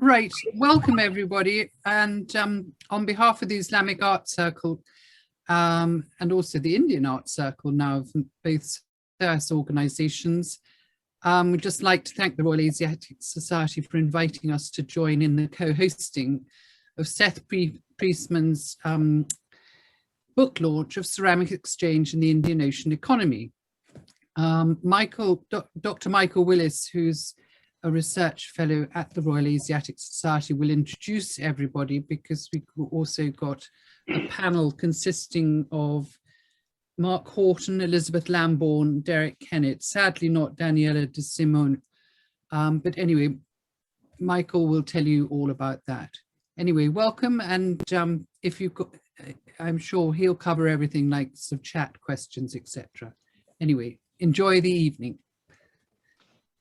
Right, welcome everybody, and on behalf of the Islamic Art Circle and also the Indian Art Circle, now both SIRS organisations, we'd just like to thank the Royal Asiatic Society for inviting us to join in the co-hosting of Seth Priestman's book launch of Ceramic Exchange in the Indian Ocean Economy. Dr. Michael Willis, who's a research fellow at the Royal Asiatic Society, will introduce everybody, because we've also got a panel consisting of Mark Horton, Elizabeth Lambourne, Derek Kennett, sadly not Daniela de Simone, but anyway, Michael will tell you all about that. Anyway, welcome, and if you've got, I'm sure he'll cover everything like some chat, questions, etc. Anyway, enjoy the evening.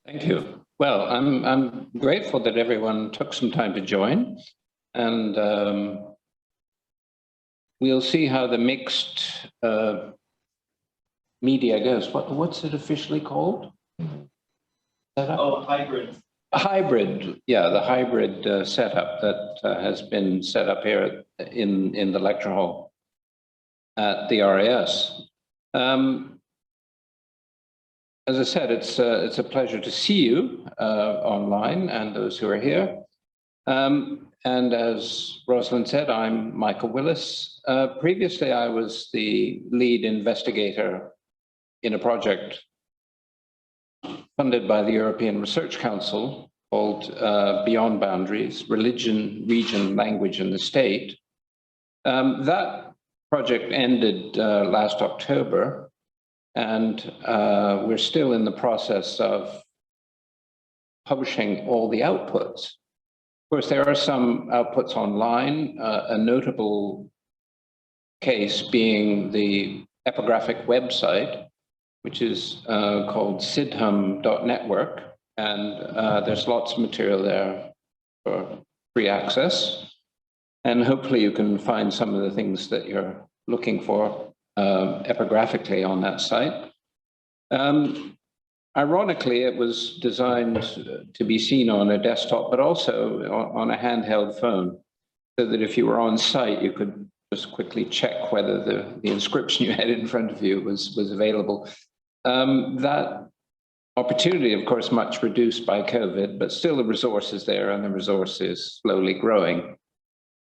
Thank you. Well, I'm grateful that everyone took some time to join, and we'll see how the mixed media goes. What's it officially called? Oh, hybrid. Hybrid, yeah, the hybrid setup that has been set up here in the lecture hall at the RAS. As I said, it's a pleasure to see you online and those who are here. And as Rosalind said, I'm Michael Willis. Previously, I was the lead investigator in a project funded by the European Research Council called Beyond Boundaries, Religion, Region, Language, and the State. That project ended last October. And we're still in the process of publishing all the outputs. Of course, there are some outputs online, a notable case being the epigraphic website, which is called sidhum.network. And there's lots of material there for free access. And hopefully you can find some of the things that you're looking for epigraphically on that site. Ironically, it was designed to be seen on a desktop, but also on a handheld phone, so that if you were on site, you could just quickly check whether the inscription you had in front of you was available. That opportunity, of course, much reduced by COVID, but still the resource is there, and the resource is slowly growing.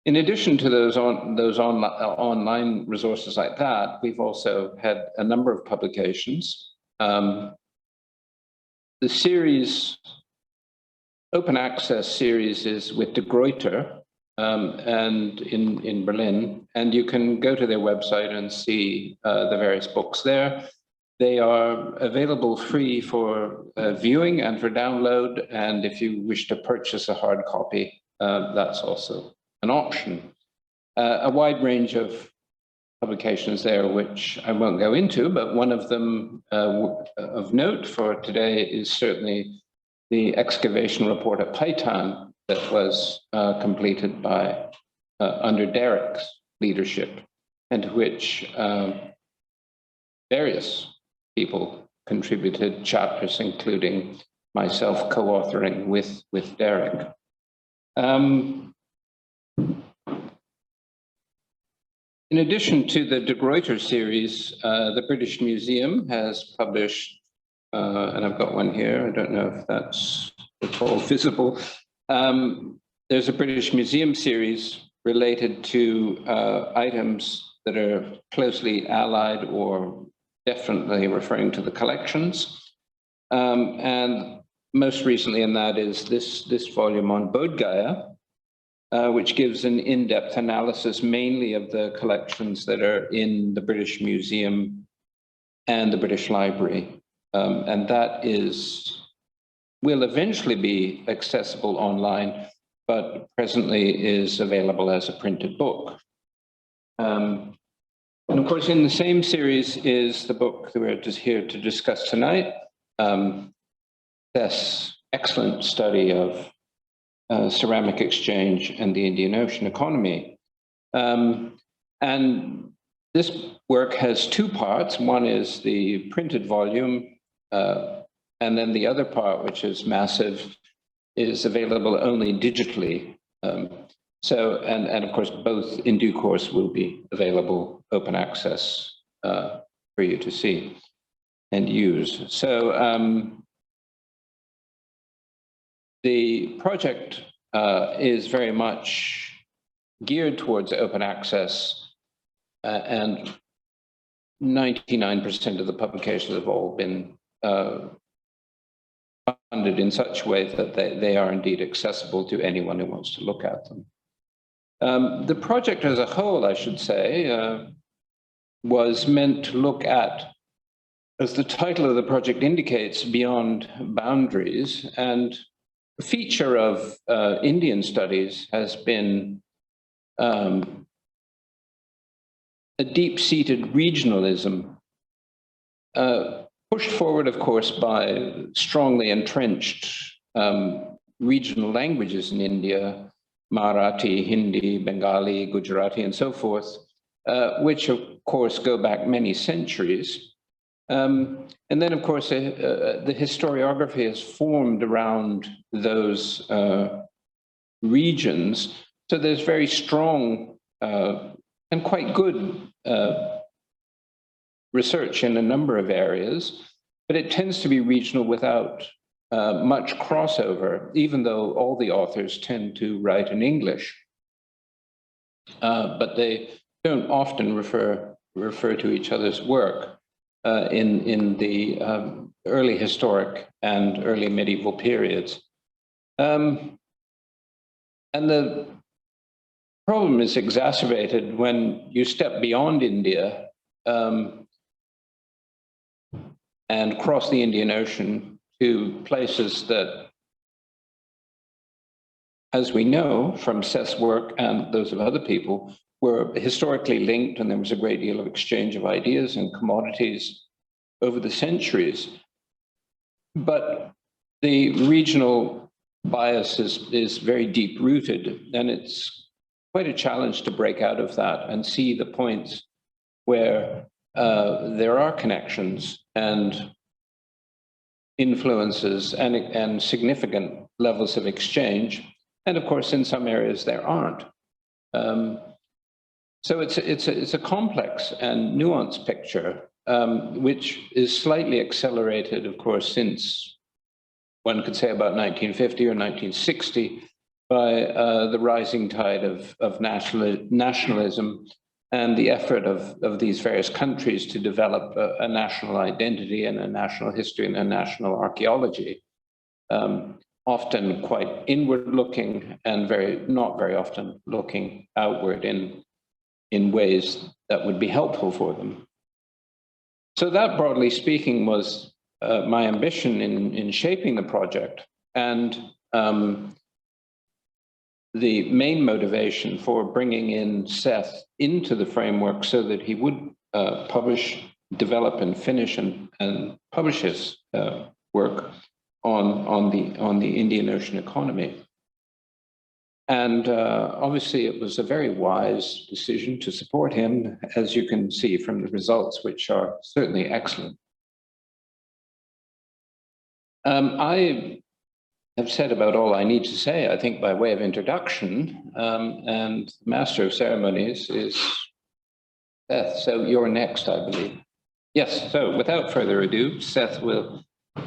In addition to those online resources like that, we've also had a number of publications. The series, open access series, is with De Gruyter and in Berlin, and you can go to their website and see the various books there. They are available free for viewing and for download, and if you wish to purchase a hard copy, that's also an option. A wide range of publications there, which I won't go into, but one of them of note for today is certainly the excavation report at Paitan that was completed by under Derek's leadership, and to which various people contributed, chapters, including myself co-authoring with Derek. In addition to the De Gruyter series, the British Museum has published, and I've got one here, I don't know if that's at all visible. There's a British Museum series related to items that are closely allied or definitely referring to the collections. And most recently in that is this volume on Bodh Gaya, which gives an in-depth analysis mainly of the collections that are in the British Museum and the British Library. And that will eventually be accessible online, but presently is available as a printed book. And of course, in the same series is the book that we're just here to discuss tonight, this excellent study of ceramic exchange and the Indian Ocean economy. And this work has two parts. One is the printed volume, and then the other part, which is massive, is available only digitally. And of course, both in due course will be available open access for you to see and use. So the project is very much geared towards open access, and 99% of the publications have all been funded in such a way that they are indeed accessible to anyone who wants to look at them. The project as a whole, I should say, was meant to look at, as the title of the project indicates, beyond boundaries. And a feature of Indian studies has been a deep-seated regionalism, pushed forward, of course, by strongly entrenched regional languages in India, Marathi, Hindi, Bengali, Gujarati, and so forth, which, of course, go back many centuries. And then, of course, the historiography is formed around those regions. So there's very strong and quite good research in a number of areas, but it tends to be regional without much crossover, even though all the authors tend to write in English. But they don't often refer to each other's work in the early historic and early medieval periods. And the problem is exacerbated when you step beyond India and cross the Indian Ocean to places that, as we know from Seth's work and those of other people, were historically linked, and there was a great deal of exchange of ideas and commodities over the centuries. But the regional bias is very deep-rooted, and it's quite a challenge to break out of that and see the points where there are connections and influences and significant levels of exchange. And of course, in some areas there aren't. So it's a complex and nuanced picture, which is slightly accelerated, of course, since one could say about 1950 or 1960 by the rising tide of nationalism and the effort of these various countries to develop a national identity and a national history and a national archaeology, often quite inward-looking and not very often looking outward in ways that would be helpful for them. So that, broadly speaking, was my ambition in shaping the project. And the main motivation for bringing in Seth into the framework so that he would publish, develop, and finish and publish his work on the Indian Ocean economy. And obviously, it was a very wise decision to support him, as you can see from the results, which are certainly excellent. I have said about all I need to say, I think, by way of introduction, and the Master of Ceremonies is Seth. So you're next, I believe. Yes, so without further ado, Seth will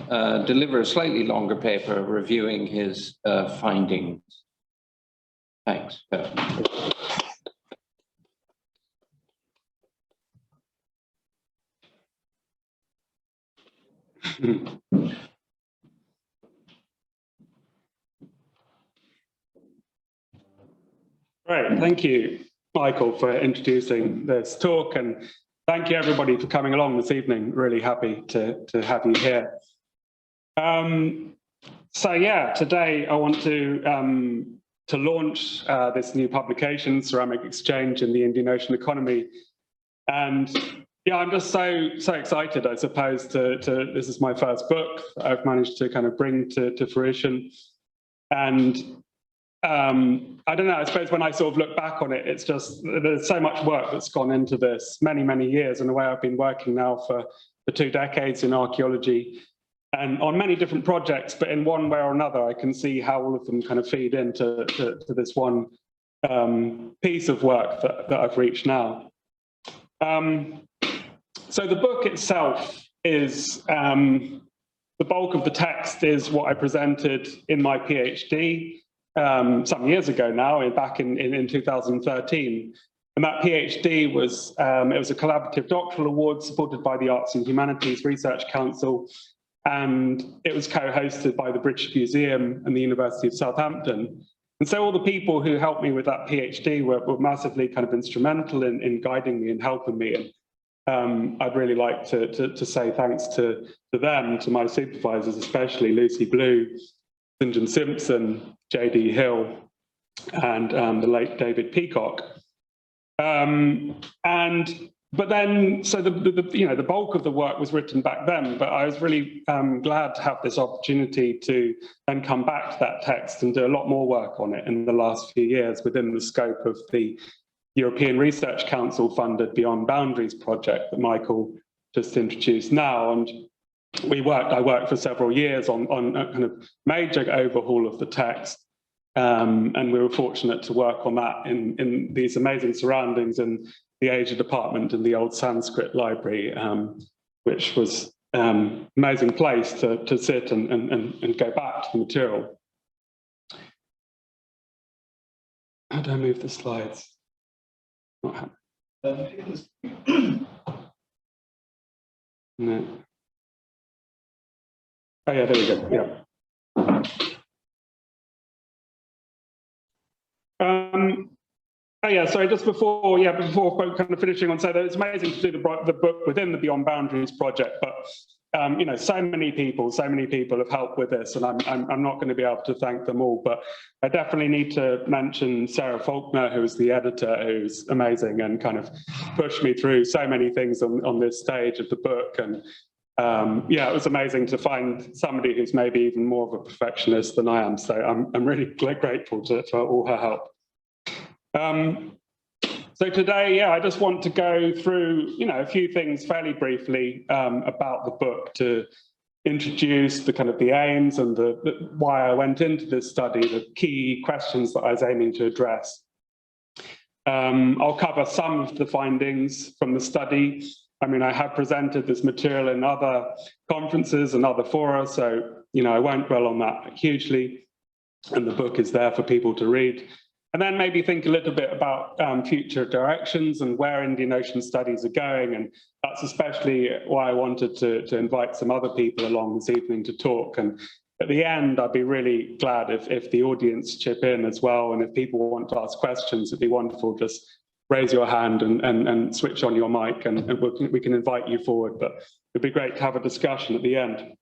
deliver a slightly longer paper reviewing his findings. Thanks. Great, thank you, Michael, for introducing this talk, and thank you everybody for coming along this evening. Really happy to have you here. So yeah, today I want to launch this new publication, Ceramic Exchange in the Indian Ocean Economy. And yeah, I'm just so excited, I suppose, this is my first book that I've managed to kind of bring to fruition. And I don't know, I suppose when I sort of look back on it, it's just, there's so much work that's gone into this, many years. In a way, I've been working now for 2 decades in archaeology. and on many different projects, but in one way or another, I can see how all of them kind of feed into to this one piece of work that I've reached now. So the book itself is, the bulk of the text is what I presented in my PhD some years ago now, back in 2013. And that PhD was, it was a collaborative doctoral award supported by the Arts and Humanities Research Council, and it was co-hosted by the British Museum and the University of Southampton. And so all the people who helped me with that PhD were massively kind of instrumental in guiding me and helping me. And I'd really like to say thanks to them, to my supervisors, especially Lucy Blue, St John Simpson, J.D. Hill, and the late David Peacock. But then, so the bulk of the work was written back then, but I was really glad to have this opportunity to then come back to that text and do a lot more work on it in the last few years within the scope of the European Research Council funded Beyond Boundaries project that Michael just introduced now. And I worked for several years on a kind of major overhaul of the text. And we were fortunate to work on that in these amazing surroundings in the Asia department in the old Sanskrit library, which was an amazing place to sit and go back to the material. How do I move the slides? Not happening. No. Oh yeah, there we go. Yeah. Oh yeah, sorry, just before kind of finishing on, so it's amazing to do the book within the Beyond Boundaries project, but you know, so many people have helped with this, and I'm not going to be able to thank them all, but I definitely need to mention Sarah Faulkner, who was the editor, who's amazing and kind of pushed me through so many things on this stage of the book. And yeah, it was amazing to find somebody who's maybe even more of a perfectionist than I am. So I'm really grateful for all her help. So today, yeah, I just want to go through, you know, a few things fairly briefly about the book to introduce the kind of the aims and the why I went into this study, the key questions that I was aiming to address. I'll cover some of the findings from the study. I mean, I have presented this material in other conferences and other fora, so, you know, I won't dwell on that hugely, and the book is there for people to read. And then maybe think a little bit about future directions and where Indian Ocean studies are going. And that's especially why I wanted to invite some other people along this evening to talk. And at the end, I'd be really glad if the audience chip in as well. And if people want to ask questions, it'd be wonderful. Just raise your hand and switch on your mic, and we can invite you forward. But it'd be great to have a discussion at the end.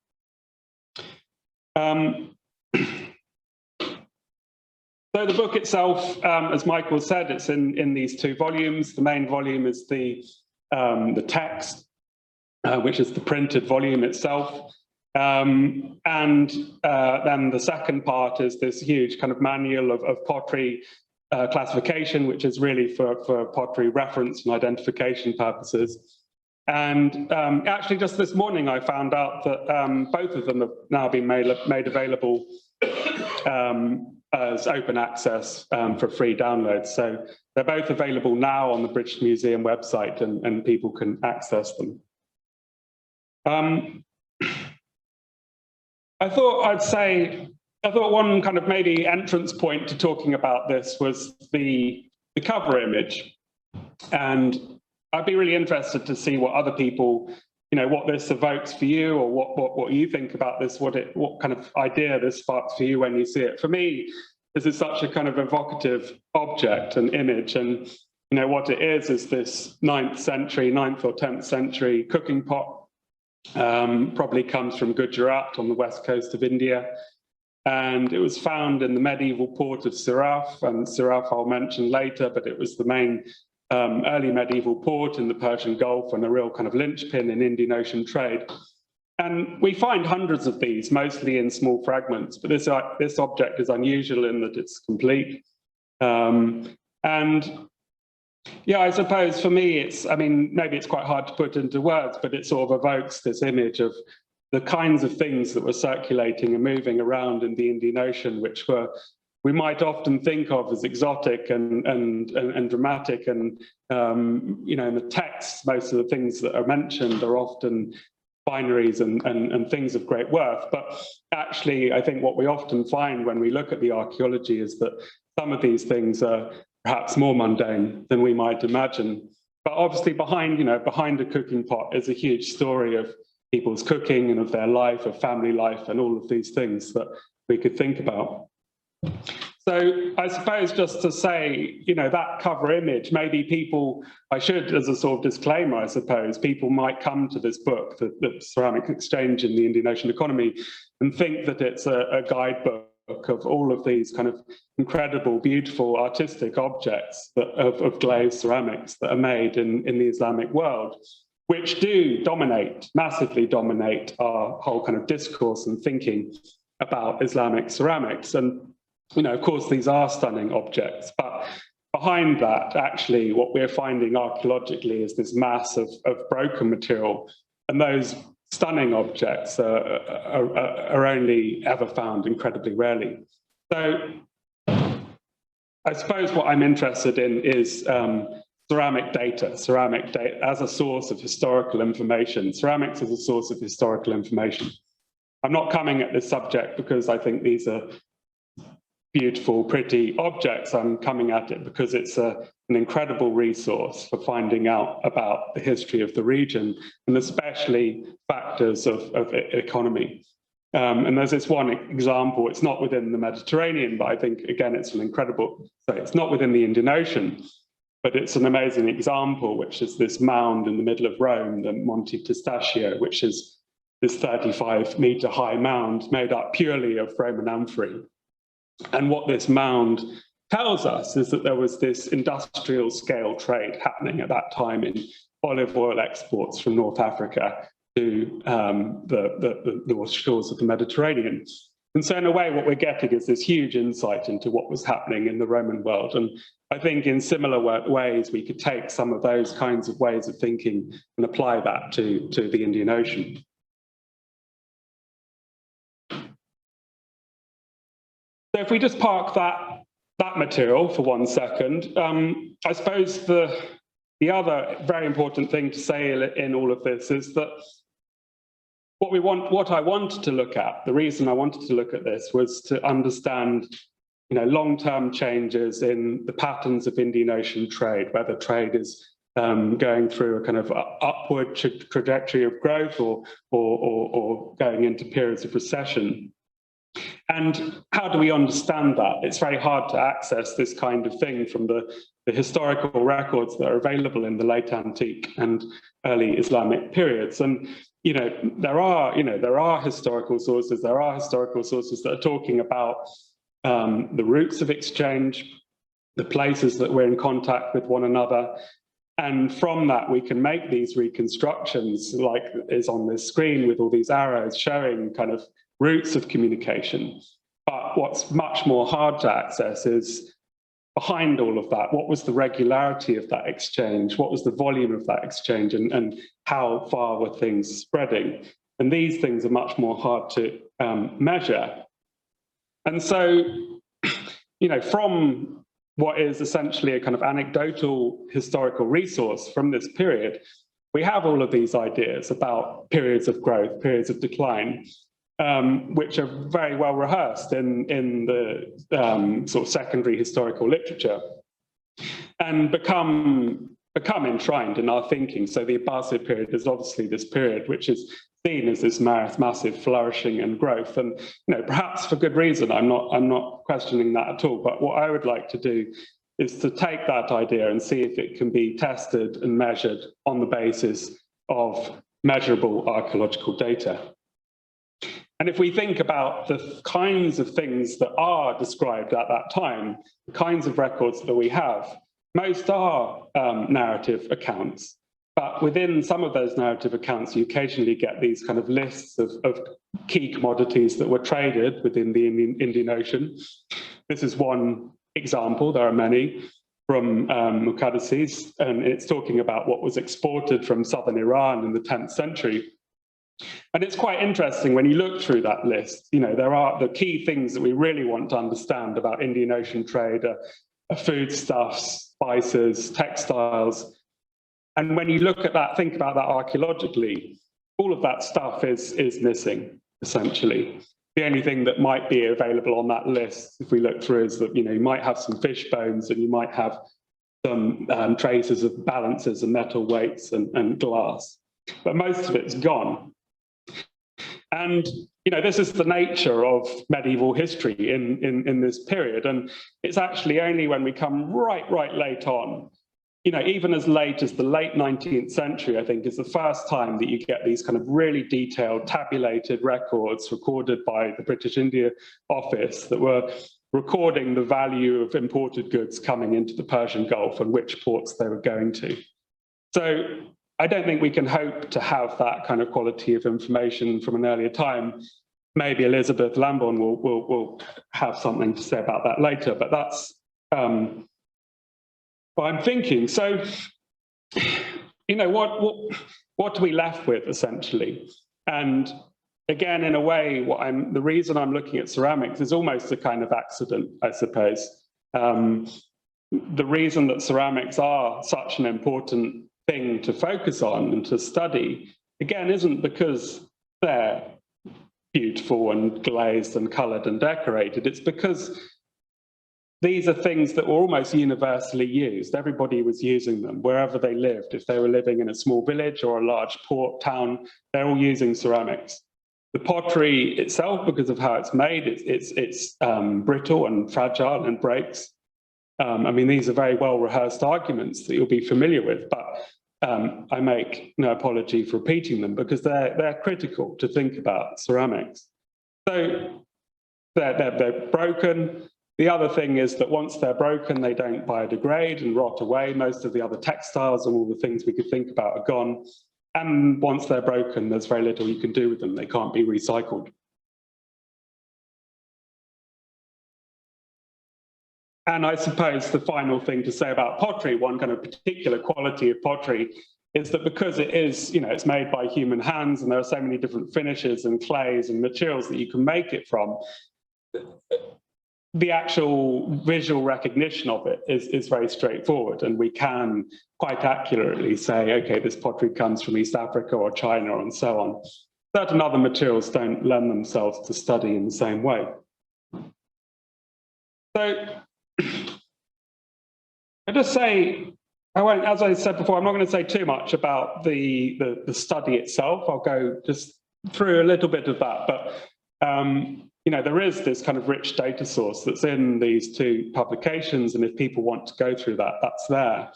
So the book itself, as Michael said, it's in these two volumes. The main volume is the text, which is the printed volume itself. And then the second part is this huge kind of manual of pottery classification, which is really for pottery reference and identification purposes. And actually just this morning, I found out that both of them have now been made available as open access for free downloads. So they're both available now on the British Museum website, and people can access them. I thought one kind of maybe entrance point to talking about this was the cover image. And I'd be really interested to see what other people, you know, what this evokes for you, or what you think about this, what kind of idea this sparks for you when you see it. For me, this is such a kind of evocative object and image, and you know what it is this 9th or 10th century cooking pot. Probably comes from Gujarat on the west coast of India, and it was found in the medieval port of Siraf. And Siraf I'll mention later, but it was the main early medieval port in the Persian Gulf and a real kind of linchpin in Indian Ocean trade. And we find hundreds of these, mostly in small fragments, but this object is unusual in that it's complete. And yeah, I suppose for me, I mean, maybe it's quite hard to put into words, but it sort of evokes this image of the kinds of things that were circulating and moving around in the Indian Ocean, which we might often think of as exotic and dramatic, and you know, in the text, most of the things that are mentioned are often binaries and things of great worth. But actually, I think what we often find when we look at the archaeology is that some of these things are perhaps more mundane than we might imagine. But obviously behind a cooking pot is a huge story of people's cooking and of their life, of family life, and all of these things that we could think about. So I suppose just to say, you know, that cover image, maybe people, I should, as a sort of disclaimer, I suppose, people might come to this book, the Ceramic Exchange in the Indian Ocean Economy, and think that it's a guidebook of all of these kind of incredible, beautiful, artistic objects of glazed ceramics that are made in the Islamic world, which do dominate, massively dominate our whole kind of discourse and thinking about Islamic ceramics. And, you know, of course, these are stunning objects, but behind that, actually, what we're finding archaeologically is this mass of broken material, and those stunning objects are only ever found incredibly rarely. So I suppose what I'm interested in is ceramic data as a source of historical information, ceramics as a source of historical information. I'm not coming at this subject because I think these are beautiful, pretty objects. I'm coming at it because it's an incredible resource for finding out about the history of the region, and especially factors of economy. And there's this one example, it's not within the Mediterranean, but I think, again, it's an incredible, sorry, it's not within the Indian Ocean, but it's an amazing example, which is this mound in the middle of Rome, the Monte Testaccio, which is this 35-meter high mound made up purely of Roman amphorae. And what this mound tells us is that there was this industrial scale trade happening at that time in olive oil exports from North Africa to the shores of the Mediterranean. And so in a way, what we're getting is this huge insight into what was happening in the Roman world. And I think in similar ways, we could take some of those kinds of ways of thinking and apply that to the Indian Ocean. So if we just park that material for 1 second, I suppose the other very important thing to say in all of this is that what I wanted to look at, the reason I wanted to look at this was to understand, you know, long-term changes in the patterns of Indian Ocean trade, whether trade is going through a kind of upward trajectory of growth or going into periods of recession. And how do we understand that? It's very hard to access this kind of thing from the historical records that are available in the late antique and early Islamic periods. And there are historical sources. There are historical sources that are talking about the routes of exchange, the places that we're in contact with one another. And from that, we can make these reconstructions, like is on this screen with all these arrows showing kind of routes of communication. But what's much more hard to access is behind all of that, what was the regularity of that exchange? What was the volume of that exchange, and how far were things spreading? And these things are much more hard to measure. And so, from what is essentially a kind of anecdotal historical resource from this period, we have all of these ideas about periods of growth, periods of decline, which are very well rehearsed in the sort of secondary historical literature and become enshrined in our thinking. So the Abbasid period is obviously this period which is seen as this massive flourishing and growth, and perhaps for good reason. I'm not questioning that at all. But what I would like to do is to take that idea and see if it can be tested and measured on the basis of measurable archaeological data. And if we think about the kinds of things that are described at that time, the kinds of records that we have, most are narrative accounts. But within some of those narrative accounts, you occasionally get these kind of lists of key commodities that were traded within the Indian Ocean. This is one example. There are many from Commodities, and it's talking about what was exported from southern Iran in the 10th century. And it's quite interesting when you look through that list, there are the key things that we really want to understand about Indian Ocean trade are foodstuffs, spices, textiles. And when you look at that, think about that archaeologically, all of that stuff is missing, essentially. The only thing that might be available on that list, if we look through, is that you might have some fish bones and you might have some traces of balances and metal weights and glass. But most of it's gone. And this is the nature of medieval history in this period. And it's actually only when we come right late on, even as late as the late 19th century, I think, is the first time that you get these kind of really detailed tabulated records recorded by the British India Office that were recording the value of imported goods coming into the Persian Gulf and which ports they were going to. So I don't think we can hope to have that kind of quality of information from an earlier time. Maybe Elizabeth Lambourne will have something to say about that later, but that's what I'm thinking. So, what are we left with, essentially? And again, in a way, the reason I'm looking at ceramics is almost a kind of accident, I suppose. The reason that ceramics are such an important thing to focus on and to study, again, isn't because they're beautiful and glazed and coloured and decorated. It's because these are things that were almost universally used. Everybody was using them wherever they lived. If they were living in a small village or a large port town, they're all using ceramics. The pottery itself, because of how it's made, it's brittle and fragile and breaks. I mean, these are very well-rehearsed arguments that you'll be familiar with, but I make no apology for repeating them because they're critical to think about ceramics. So they're broken. The other thing is that once they're broken, they don't biodegrade and rot away. Most of the other textiles and all the things we could think about are gone. And once they're broken, there's very little you can do with them. They can't be recycled. And I suppose the final thing to say about pottery, one kind of particular quality of pottery, is that because it is, it's made by human hands and there are so many different finishes and clays and materials that you can make it from, the actual visual recognition of it is very straightforward. And we can quite accurately say, okay, this pottery comes from East Africa or China and so on. Certain other materials don't lend themselves to study in the same way. So I just say, I won't, as I said before, I'm not going to say too much about the study itself. I'll go just through a little bit of that, but there is this kind of rich data source that's in these two publications, and if people want to go through that, that's there.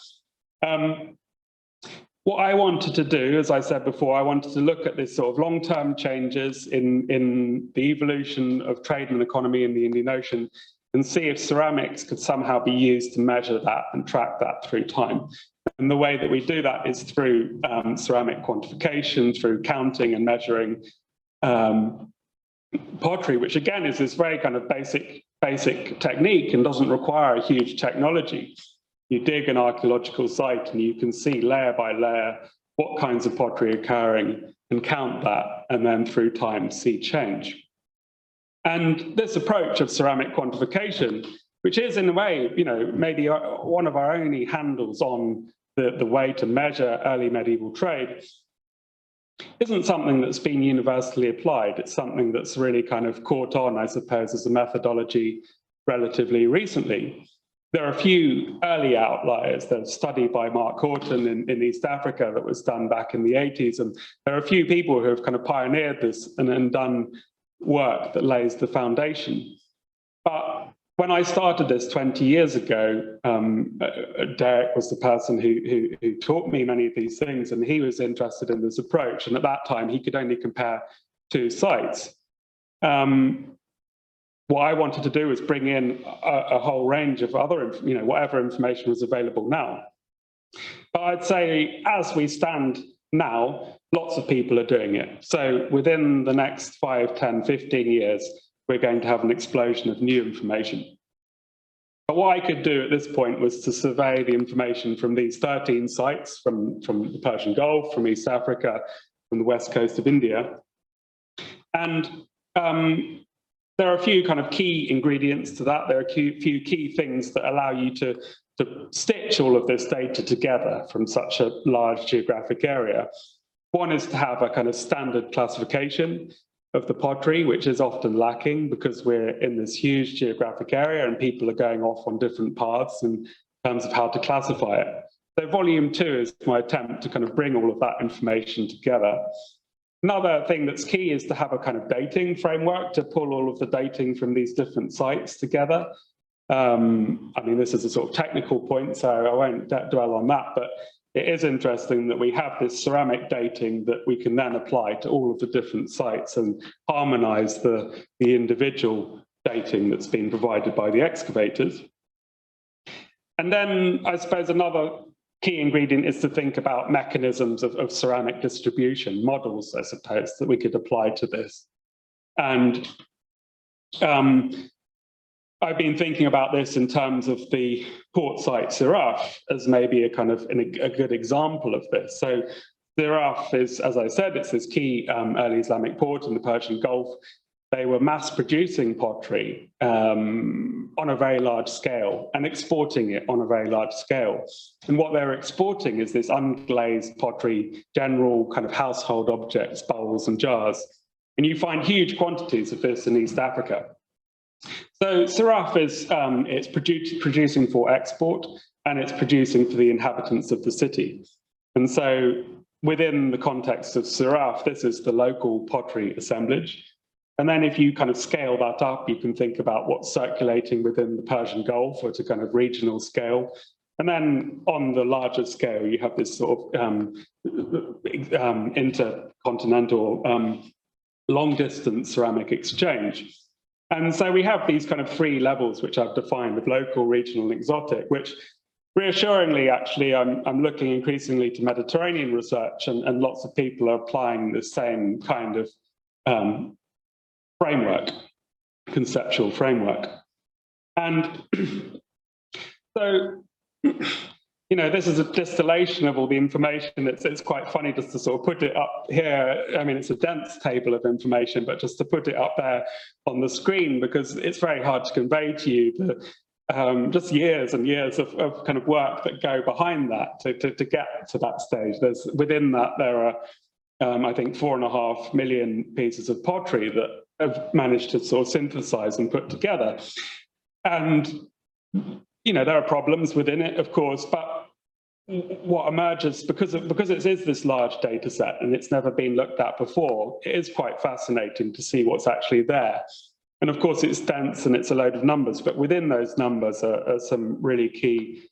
What I wanted to do, as I said before, I wanted to look at this sort of long-term changes in the evolution of trade and economy in the Indian Ocean and see if ceramics could somehow be used to measure that and track that through time. And the way that we do that is through ceramic quantification, through counting and measuring pottery, which again is this very kind of basic technique and doesn't require a huge technology. You dig an archaeological site and you can see layer by layer what kinds of pottery are occurring and count that, and then through time see change. And this approach of ceramic quantification, which is in a way, maybe one of our only handles on the way to measure early medieval trade, isn't something that's been universally applied. It's something that's really kind of caught on, I suppose, as a methodology relatively recently. There are a few early outliers. There's a study by Mark Horton in East Africa that was done back in the 80s. And there are a few people who have kind of pioneered this and done work that lays the foundation. But when I started this 20 years ago, Derek was the person who taught me many of these things, and he was interested in this approach. And at that time, he could only compare two sites. What I wanted to do was bring in a whole range of other, whatever information was available now. But I'd say, as we stand now, lots of people are doing it. So within the next 5, 10, 15 years, we're going to have an explosion of new information. But what I could do at this point was to survey the information from these 13 sites, from the Persian Gulf, from East Africa, from the west coast of India. And there are a few kind of key ingredients to that. There are a few key things that allow you to stitch all of this data together from such a large geographic area. One is to have a kind of standard classification of the pottery, which is often lacking because we're in this huge geographic area and people are going off on different paths in terms of how to classify it. So volume 2 is my attempt to kind of bring all of that information together. Another thing that's key is to have a kind of dating framework to pull all of the dating from these different sites together. I mean, this is a sort of technical point, so I won't dwell on that, but it is interesting that we have this ceramic dating that we can then apply to all of the different sites and harmonize the individual dating that's been provided by the excavators. And then I suppose another key ingredient is to think about mechanisms of ceramic distribution, models, I suppose, that we could apply to this. And I've been thinking about this in terms of the port site Siraf as maybe a kind of a good example of this. So Siraf is, as I said, it's this key early Islamic port in the Persian Gulf. They were mass producing pottery on a very large scale and exporting it on a very large scale. And what they're exporting is this unglazed pottery, general kind of household objects, bowls and jars. And you find huge quantities of this in East Africa. So Siraf is it's producing for export and it's producing for the inhabitants of the city. And so within the context of Siraf, this is the local pottery assemblage. And then if you kind of scale that up, you can think about what's circulating within the Persian Gulf at a kind of regional scale. And then on the larger scale, you have this sort of intercontinental long-distance ceramic exchange. And so we have these kind of 3 levels, which I've defined with local, regional, and exotic, which reassuringly, actually, I'm looking increasingly to Mediterranean research, and lots of people are applying the same kind of framework, conceptual framework. And so, you know, this is a distillation of all the information. It's quite funny just to sort of put it up here. I mean, it's a dense table of information, but just to put it up there on the screen, because it's very hard to convey to you the just years and years of kind of work that go behind that to get to that stage. Within that, there are, I think, 4.5 million pieces of pottery that have managed to sort of synthesize and put together. And, you know, there are problems within it, of course, but what emerges, because it is this large data set and it's never been looked at before, it is quite fascinating to see what's actually there. And of course, it's dense and it's a load of numbers, but within those numbers are some really key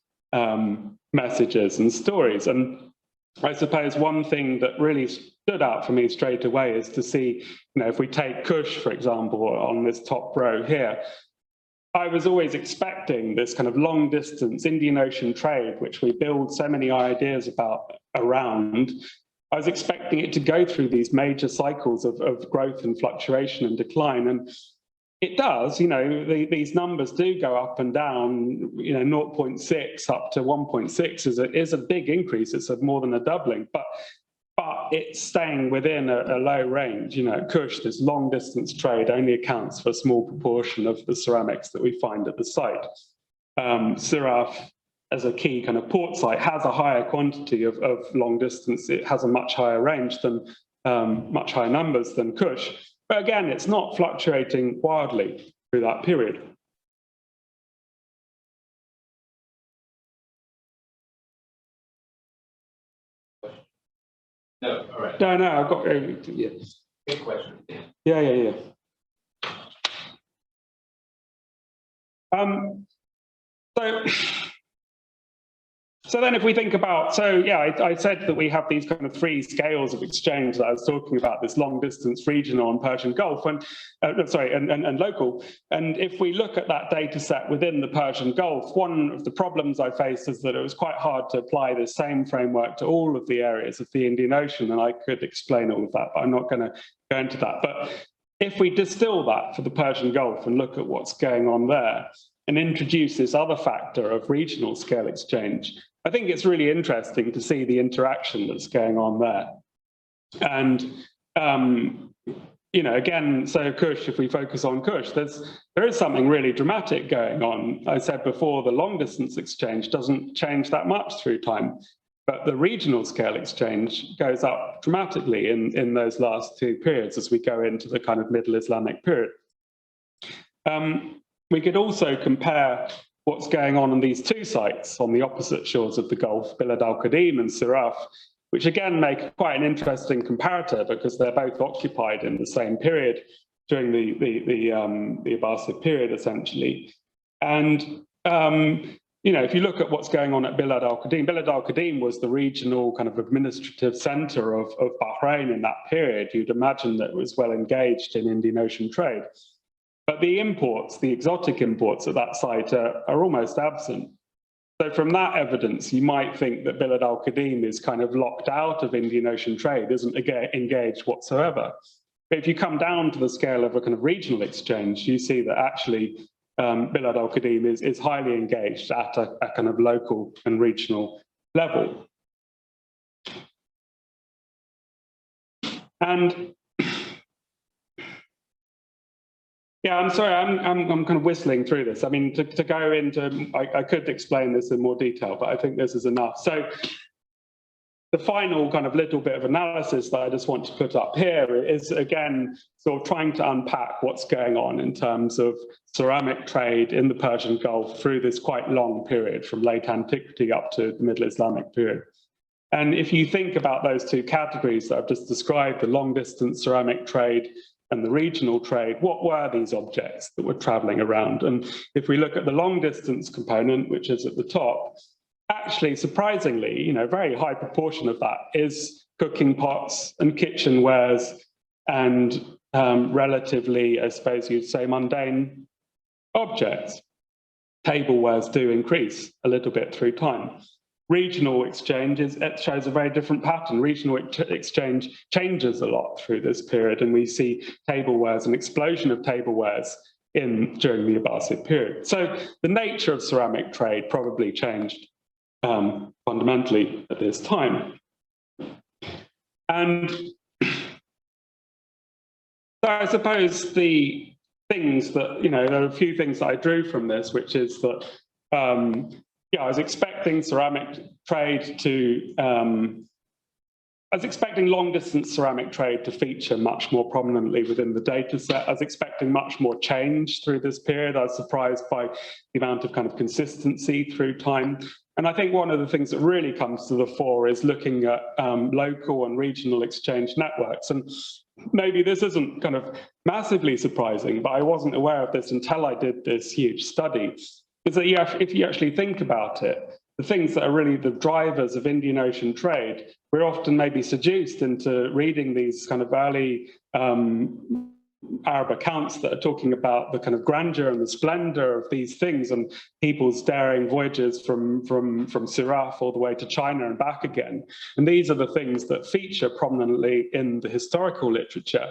messages and stories. And I suppose one thing that really stood out for me straight away is to see, you know, if we take Kush, for example, on this top row here, I was always expecting this kind of long distance Indian Ocean trade, which we build so many ideas about around. I was expecting it to go through these major cycles of growth and fluctuation and decline. And it does, you know, these numbers do go up and down, you know, 0.6 up to 1.6 is a big increase. It's more than a doubling, but it's staying within a low range. You know, Kush, this long distance trade, only accounts for a small proportion of the ceramics that we find at the site. Siraf, as a key kind of port site, has a higher quantity of long distance. It has a much higher range than, much higher numbers than Kush. But again, it's not fluctuating wildly through that period. No, all right. No, I've got, yeah. Good question. Yeah. So then if we think about, I said that we have these kind of 3 scales of exchange that I was talking about, this long distance, regional and Persian Gulf, and local. And if we look at that data set within the Persian Gulf, one of the problems I faced is that it was quite hard to apply the same framework to all of the areas of the Indian Ocean. And I could explain all of that, but I'm not going to go into that. But if we distill that for the Persian Gulf and look at what's going on there and introduce this other factor of regional scale exchange, I think it's really interesting to see the interaction that's going on there. And you know, again, so Kush, if we focus on Kush, there is something really dramatic going on. I said before, the long distance exchange doesn't change that much through time, but the regional scale exchange goes up dramatically in those last two periods as we go into the kind of Middle Islamic period. We could also compare what's going on these two sites on the opposite shores of the Gulf, Bilad al-Qadim and Siraf, which again make quite an interesting comparator because they're both occupied in the same period during the Abbasid period, essentially. And you know, if you look at what's going on at Bilad al-Qadim was the regional kind of administrative center of Bahrain in that period. You'd imagine that it was well engaged in Indian Ocean trade. But the imports, the exotic imports at that site are almost absent. So from that evidence, you might think that Bilad al-Qadim is kind of locked out of Indian Ocean trade, isn't engaged whatsoever. But if you come down to the scale of a kind of regional exchange, you see that actually Bilad al-Qadim is highly engaged at a kind of local and regional level. And yeah, I'm sorry, I'm kind of whistling through this. I mean, to go into, I could explain this in more detail, but I think this is enough. So the final kind of little bit of analysis that I just want to put up here is, again, sort of trying to unpack what's going on in terms of ceramic trade in the Persian Gulf through this quite long period from late antiquity up to the Middle Islamic period. And if you think about those two categories that I've just described, the long distance ceramic trade and the regional trade, what were these objects that were traveling around? And if we look at the long distance component, which is at the top, actually, surprisingly, you know, a very high proportion of that is cooking pots and kitchenwares and relatively, I suppose you'd say, mundane objects. Tablewares do increase a little bit through time. Regional exchanges, it shows a very different pattern. Regional exchange changes a lot through this period, and we see tablewares, an explosion of tablewares during the Abbasid period. So the nature of ceramic trade probably changed fundamentally at this time. And so I suppose the things that, you know, there are a few things that I drew from this, which is that yeah, I was expecting ceramic trade to, I was expecting long distance ceramic trade to feature much more prominently within the data set. I was expecting much more change through this period. I was surprised by the amount of kind of consistency through time. And I think one of the things that really comes to the fore is looking at local and regional exchange networks. And maybe this isn't kind of massively surprising, but I wasn't aware of this until I did this huge study. Is that if you actually think about it, the things that are really the drivers of Indian Ocean trade, we're often maybe seduced into reading these kind of early Arab accounts that are talking about the kind of grandeur and the splendor of these things and people's daring voyages from Siraf all the way to China and back again. And these are the things that feature prominently in the historical literature.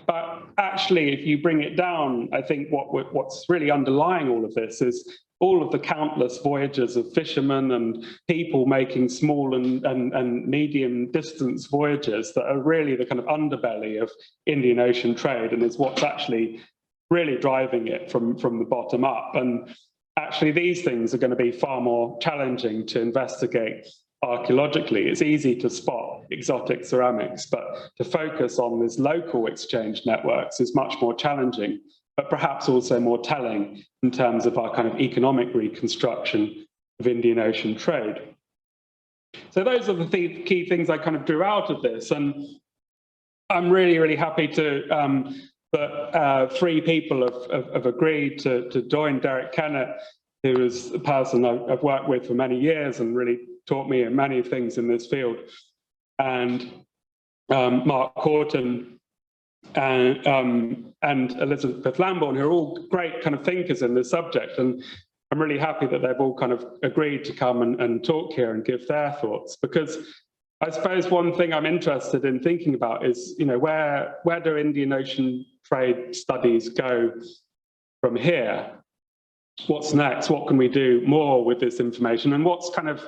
But actually, if you bring it down, I think what's really underlying all of this is all of the countless voyages of fishermen and people making small and medium distance voyages that are really the kind of underbelly of Indian Ocean trade, and is what's actually really driving it from the bottom up. And actually, these things are going to be far more challenging to investigate archaeologically. It's easy to spot exotic ceramics, but to focus on this local exchange networks is much more challenging, but perhaps also more telling in terms of our kind of economic reconstruction of Indian Ocean trade. So those are the key things I kind of drew out of this. And I'm really, really happy to that 3 people have agreed to join Derek Kennett, who is a person I've worked with for many years and really taught me many things in this field, and Mark Horton and Elizabeth Lambourne, who are all great kind of thinkers in this subject. And I'm really happy that they've all kind of agreed to come and talk here and give their thoughts, because I suppose one thing I'm interested in thinking about is, you know, where do Indian Ocean trade studies go from here? What's next? What can we do more with this information? And what's kind of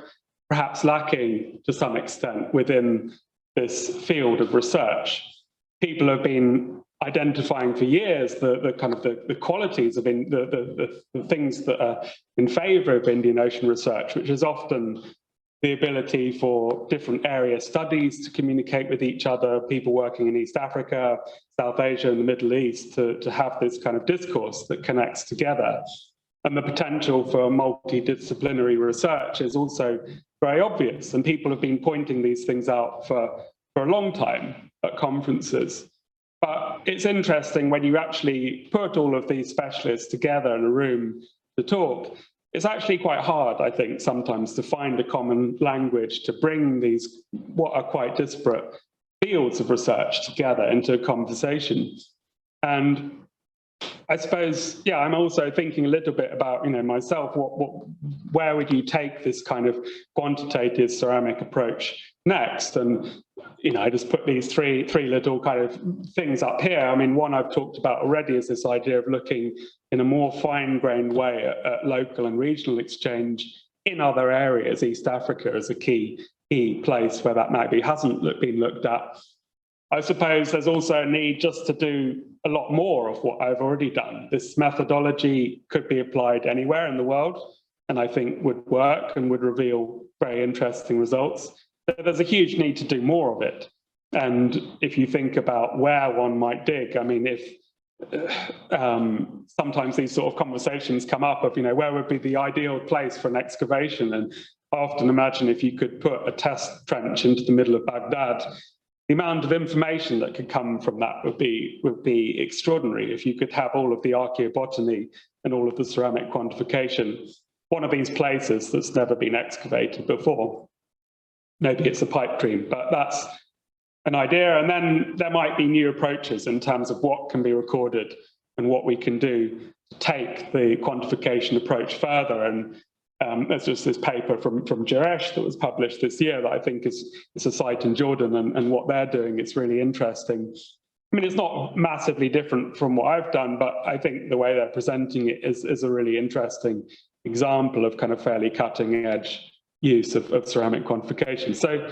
perhaps lacking to some extent within this field of research. People have been identifying for years the qualities of the things that are in favor of Indian Ocean research, which is often the ability for different area studies to communicate with each other, people working in East Africa, South Asia, and the Middle East to have this kind of discourse that connects together. And the potential for multidisciplinary research is also very obvious. And people have been pointing these things out for a long time at conferences. But it's interesting when you actually put all of these specialists together in a room to talk, it's actually quite hard, I think, sometimes to find a common language to bring these, what are quite disparate fields of research together into a conversation. And I suppose, yeah, I'm also thinking a little bit about, myself, where would you take this kind of quantitative ceramic approach next? And, I just put these three little kind of things up here. I mean, one I've talked about already is this idea of looking in a more fine-grained way at local and regional exchange in other areas. East Africa is a key place where that maybe hasn't been looked at. I suppose there's also a need just to do a lot more of what I've already done. This methodology could be applied anywhere in the world, and I think would work and would reveal very interesting results. But there's a huge need to do more of it. And if you think about where one might dig, I mean, if sometimes these sort of conversations come up of, where would be the ideal place for an excavation? And I often imagine if you could put a test trench into the middle of Baghdad, the amount of information that could come from that would be extraordinary. If you could have all of the archaeobotany and all of the ceramic quantification, one of these places that's never been excavated before. Maybe it's a pipe dream, but that's an idea. And then there might be new approaches in terms of what can be recorded and what we can do to take the quantification approach further. And there's just this paper from Jaresh that was published this year that I think is a site in Jordan, and what they're doing is really interesting. I mean, it's not massively different from what I've done, but I think the way they're presenting it is a really interesting example of kind of fairly cutting edge use of ceramic quantification. So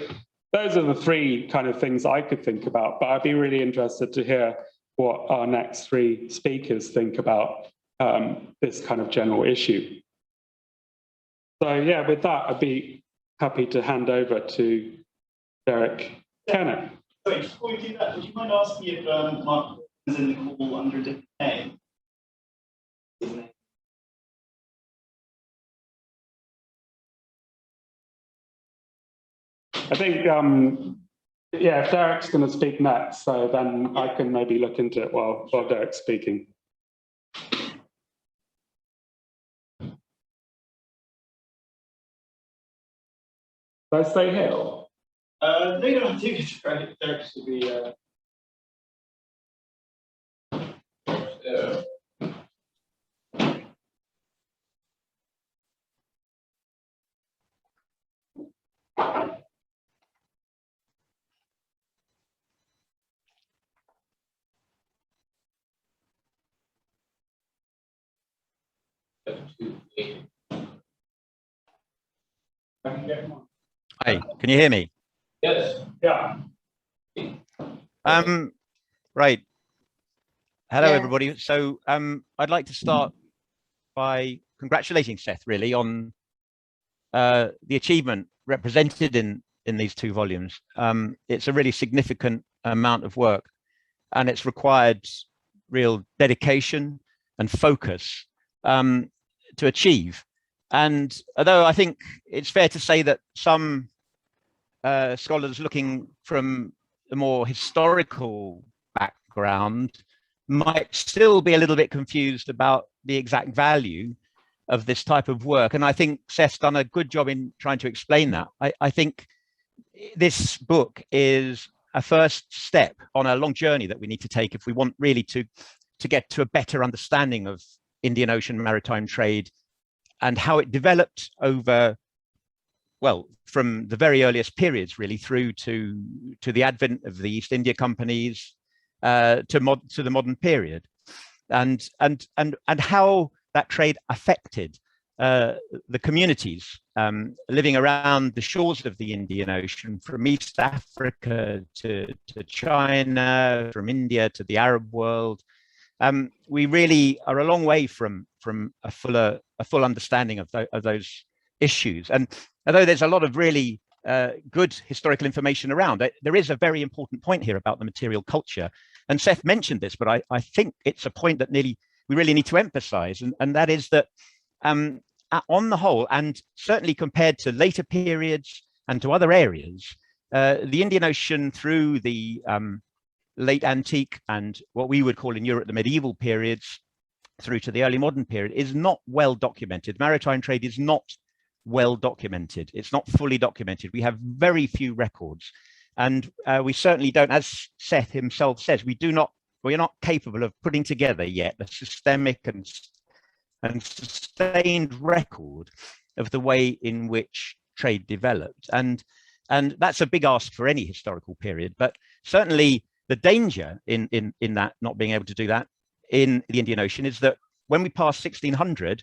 those are the three kind of things I could think about, but I'd be really interested to hear what our next three speakers think about this kind of general issue. So yeah, with that, I'd be happy to hand over to Derek Kennett. Sorry, before we do that, would you mind asking if Mark is in the call under a different name? I think, yeah, if Derek's going to speak next, so then I can maybe look into it while Derek's speaking. Should I stay here? No, I think it's right. Derek should be. Hi, can you hear me? Yes. Yeah. Right. Hello, Yeah. everybody. So I'd like to start by congratulating Seth, really, on the achievement represented in these two volumes. It's a really significant amount of work, and it's required real dedication and focus to achieve. And although I think it's fair to say that some scholars looking from a more historical background might still be a little bit confused about the exact value of this type of work. And I think Seth's done a good job in trying to explain that. I think this book is a first step on a long journey that we need to take if we want really to get to a better understanding of Indian Ocean maritime trade and how it developed over, well, from the very earliest periods really through to the advent of the East India companies to the modern period, and how that trade affected the communities living around the shores of the Indian Ocean, from East Africa to China, from India to the Arab world. We really are a long way from a full understanding of those issues. And although there's a lot of really good historical information around, there is a very important point here about the material culture. And Seth mentioned this, but I think it's a point that we really need to emphasize, and that is that on the whole, and certainly compared to later periods and to other areas, the Indian Ocean through the late antique and what we would call in Europe the medieval periods through to the early modern period is not well documented. Maritime trade is not well documented. It's not fully documented. We have very few records, and we certainly don't, as Seth himself says, we're not capable of putting together yet a systemic and sustained record of the way in which trade developed. And that's a big ask for any historical period, but certainly the danger in that not being able to do that in the Indian Ocean is that when we pass 1600,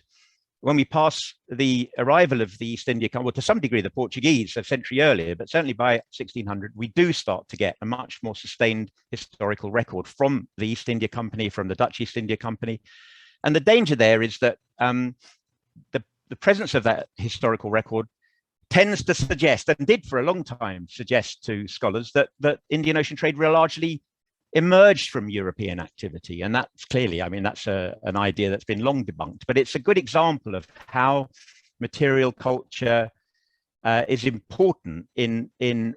when we pass the arrival of the East India Company, well, to some degree the Portuguese a century earlier, but certainly by 1600, we do start to get a much more sustained historical record from the East India Company, from the Dutch East India Company. And the danger there is that the presence of that historical record tends to suggest, and did for a long time suggest to scholars, that Indian Ocean trade largely emerged from European activity. And that's clearly, I mean, that's an idea that's been long debunked, but it's a good example of how material culture is important in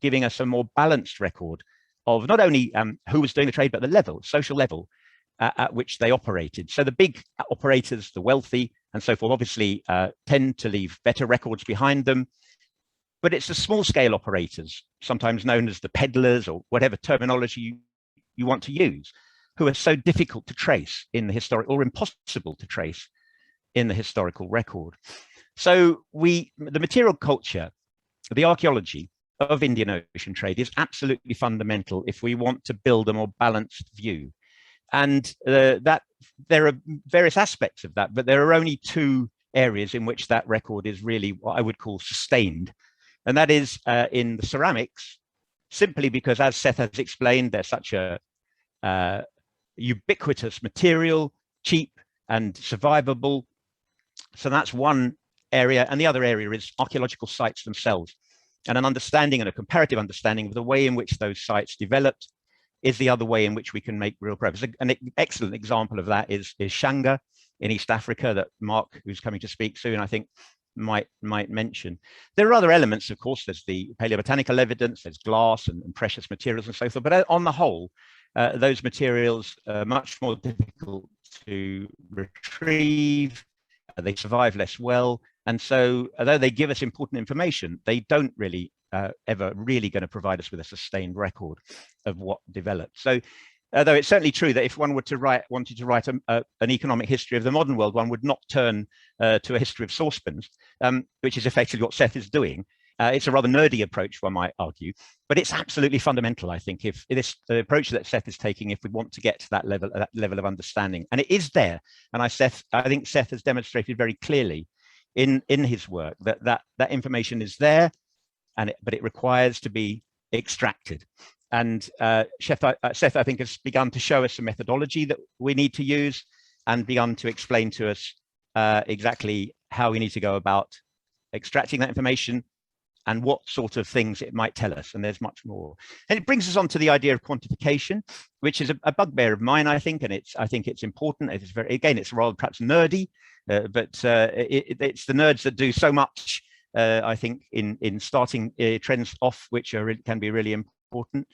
giving us a more balanced record of not only who was doing the trade, but the social level at which they operated. So the big operators, the wealthy and so forth, obviously tend to leave better records behind them. But it's the small scale operators, sometimes known as the peddlers or whatever terminology you want to use, who are so difficult to trace in the historic, or impossible to trace in the historical record. So the material culture, the archaeology of Indian Ocean trade is absolutely fundamental if we want to build a more balanced view. And that there are various aspects of that, but there are only two areas in which that record is really what I would call sustained. And that is in the ceramics, simply because, as Seth has explained, they're such a ubiquitous material, cheap and survivable. So that's one area. And the other area is archaeological sites themselves, and an understanding and a comparative understanding of the way in which those sites developed is the other way in which we can make real progress. An excellent example of that is Shanga in East Africa that Mark, who's coming to speak soon, I think might mention. There are other elements, of course. There's the paleobotanical evidence, there's glass and precious materials and so forth, but on the whole, those materials are much more difficult to retrieve, they survive less well, and so although they give us important information, they don't really ever really going to provide us with a sustained record of what developed. So although it's certainly true that if one wanted to write an economic history of the modern world, one would not turn to a history of saucepans, which is effectively what Seth is doing. It's a rather nerdy approach, one might argue, but it's absolutely fundamental, I think, if this the approach that Seth is taking, if we want to get to that level of understanding. And it is there. And I think Seth has demonstrated very clearly in his work that information is there, but it requires to be extracted. And Seth, I think, has begun to show us a methodology that we need to use and begun to explain to us exactly how we need to go about extracting that information and what sort of things it might tell us. And there's much more. And it brings us on to the idea of quantification, which is a bugbear of mine, I think, and I think it's important. It's very, again, it's rather perhaps nerdy, but it's the nerds that do so much, I think, in starting trends off, which can be really important.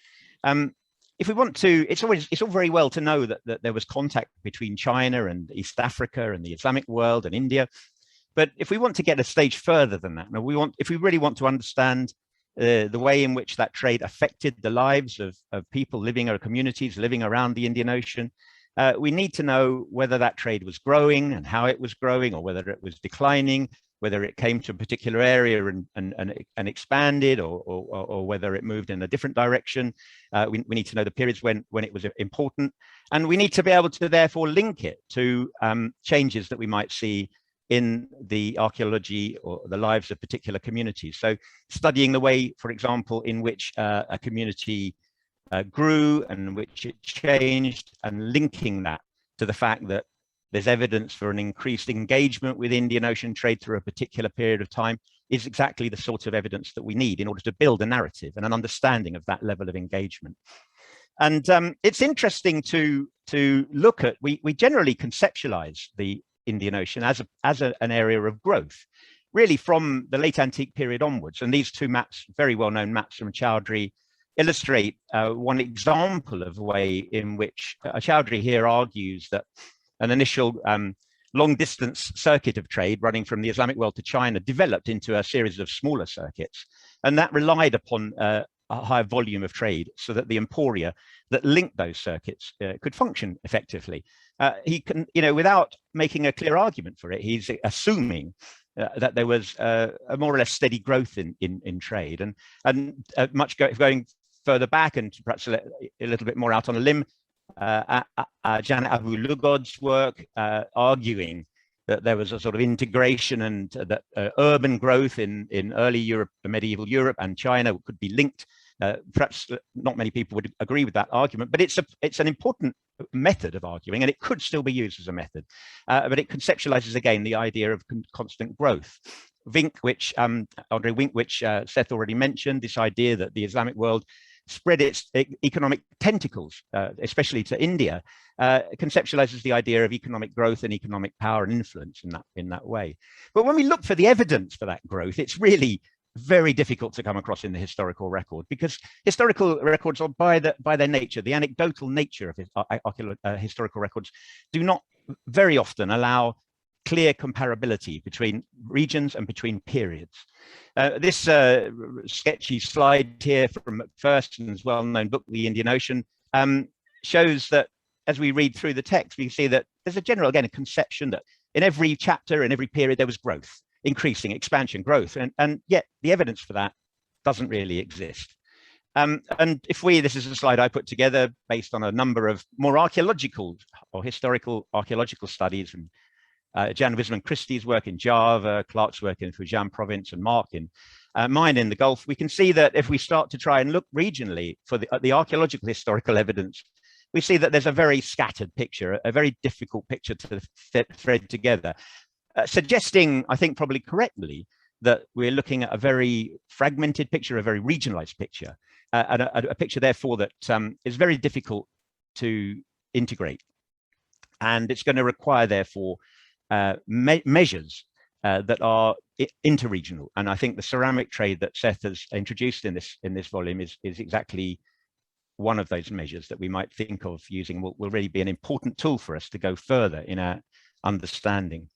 If we want to, it's all very well to know that there was contact between China and East Africa and the Islamic world and India. But if we want to get a stage further than that, if we really want to understand the way in which that trade affected the lives of people living, or communities living around the Indian Ocean, we need to know whether that trade was growing and how it was growing, or whether it was declining, whether it came to a particular area and expanded, or whether it moved in a different direction. We need to know the periods when it was important, and we need to be able to therefore link it to changes that we might see in the archaeology or the lives of particular communities. So studying the way, for example, in which a community grew and which it changed, and linking that to the fact that there's evidence for an increased engagement with Indian Ocean trade through a particular period of time is exactly the sort of evidence that we need in order to build a narrative and an understanding of that level of engagement. And it's interesting to look at, we generally conceptualize the Indian Ocean as an area of growth, really from the late antique period onwards. And these two maps, very well-known maps from Chowdhury, illustrate one example of a way in which Chowdhury here argues that an initial long-distance circuit of trade running from the Islamic world to China developed into a series of smaller circuits, and that relied upon a higher volume of trade so that the emporia that linked those circuits could function effectively. He can, without making a clear argument for it, he's assuming that there was a more or less steady growth in trade, and much going further back and perhaps a little bit more out on a limb, Janet Abu Lugod's work arguing that there was a sort of integration and that urban growth in early Europe, medieval Europe and China could be linked. Perhaps not many people would agree with that argument, but it's an important method of arguing, and it could still be used as a method. But it conceptualizes again the idea of constant growth. Vink, which Andre Wink, which Seth already mentioned, this idea that the Islamic world spread its economic tentacles, especially to India, conceptualizes the idea of economic growth and economic power and influence in that way. But when we look for the evidence for that growth, it's really very difficult to come across in the historical record, because historical records are by their nature, the anecdotal nature of historical records do not very often allow clear comparability between regions and between periods. This sketchy slide here from Macpherson's well-known book, The Indian Ocean, shows that as we read through the text, we see that there's a general, again, a conception that in every chapter, in every period, there was growth, increasing, expansion, growth, and yet the evidence for that doesn't really exist. And if this is a slide I put together based on a number of more archaeological or historical archaeological studies from Jan Wisman Christie's work in Java, Clark's work in Fujian province, and Mark in mine in the Gulf, we can see that if we start to try and look regionally for the archaeological historical evidence, we see that there's a very scattered picture, a very difficult picture to thread together, suggesting, I think probably correctly, that we're looking at a very fragmented picture, a very regionalized picture, and a picture therefore that is very difficult to integrate. And it's going to require therefore measures that are interregional. And I think the ceramic trade that Seth has introduced in this volume is exactly one of those measures that we might think of using, will really be an important tool for us to go further in our understanding.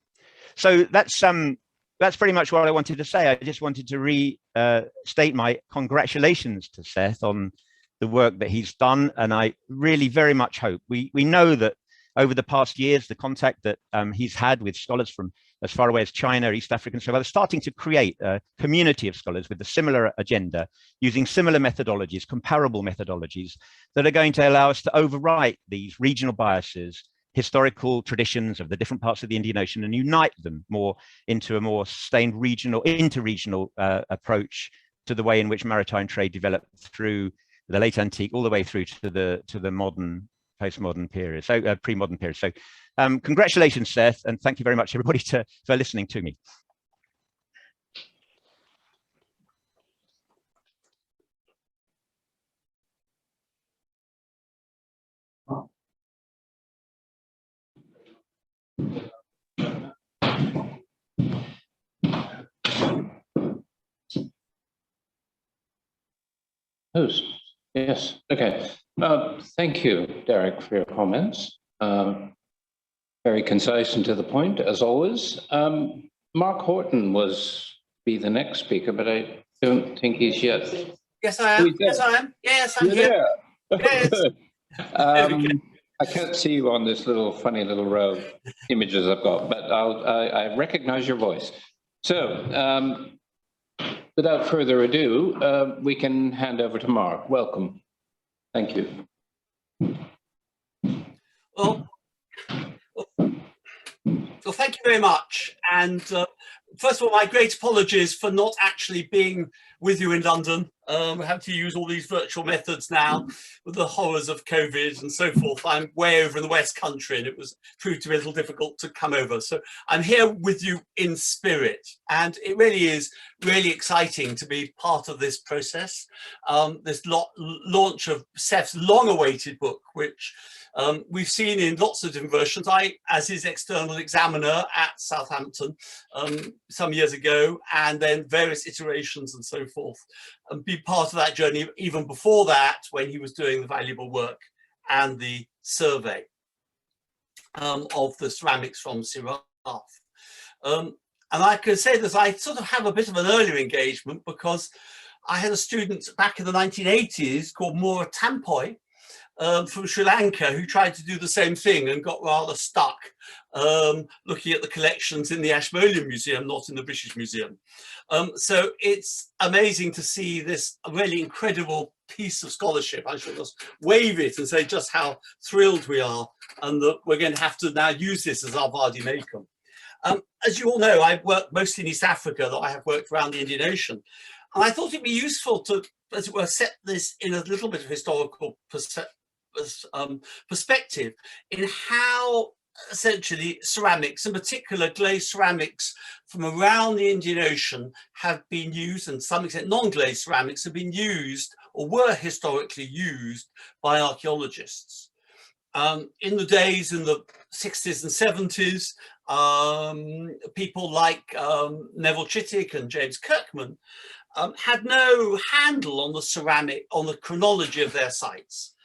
So that's pretty much what I wanted to say. I just wanted to restate my congratulations to Seth on the work that he's done. And I really very much hope, we know that over the past years, the contact that he's had with scholars from as far away as China, East Africa, and so on, starting to create a community of scholars with a similar agenda, using similar methodologies, comparable methodologies, that are going to allow us to overwrite these regional biases, historical traditions of the different parts of the Indian Ocean, and unite them more into a more sustained regional, interregional approach to the way in which maritime trade developed through the late antique all the way through to the modern, postmodern period, so pre-modern period. So congratulations, Seth, and thank you very much, everybody, for listening to me. Host. Yes, okay. Thank you, Derek, for your comments. Very concise and to the point, as always. Mark Horton be the next speaker, but I don't think he's yet. Yes, I am. Yes, I am. Yes, I'm here. Yes. Good. I can't see you on this funny little row of images I've got, but I recognize your voice. So, without further ado, we can hand over to Mark. Welcome. Thank you. Well, thank you very much. And first of all, my great apologies for not actually being with you in London. We have to use all these virtual methods now with the horrors of COVID and so forth. I'm way over in the West Country and it was proved to be a little difficult to come over. So I'm here with you in spirit. And it really is really exciting to be part of this process. This launch of Seth's long-awaited book, which we've seen in lots of different versions. I, as his external examiner at Southampton some years ago, and then various iterations and so forth, and be part of that journey even before that, when he was doing the valuable work and the survey of the ceramics from Siraf. And I can say that I sort of have a bit of an earlier engagement, because I had a student back in the 1980s called Anuradhapura from Sri Lanka, who tried to do the same thing and got rather stuck looking at the collections in the Ashmolean Museum, not in the British Museum. So it's amazing to see this really incredible piece of scholarship. I should just wave it and say just how thrilled we are, and that we're going to have to now use this as our vade mecum. As you all know, I've worked mostly in East Africa, that I have worked around the Indian Ocean. And I thought it'd be useful to, as it were, set this in a little bit of historical perspective in how essentially ceramics, in particular glazed ceramics from around the Indian Ocean, have been used, and to some extent non-glazed ceramics have been used or were historically used by archaeologists. In the days in the 60s and 70s, people like Neville Chittick and James Kirkman had no handle on the ceramic, on the chronology of their sites.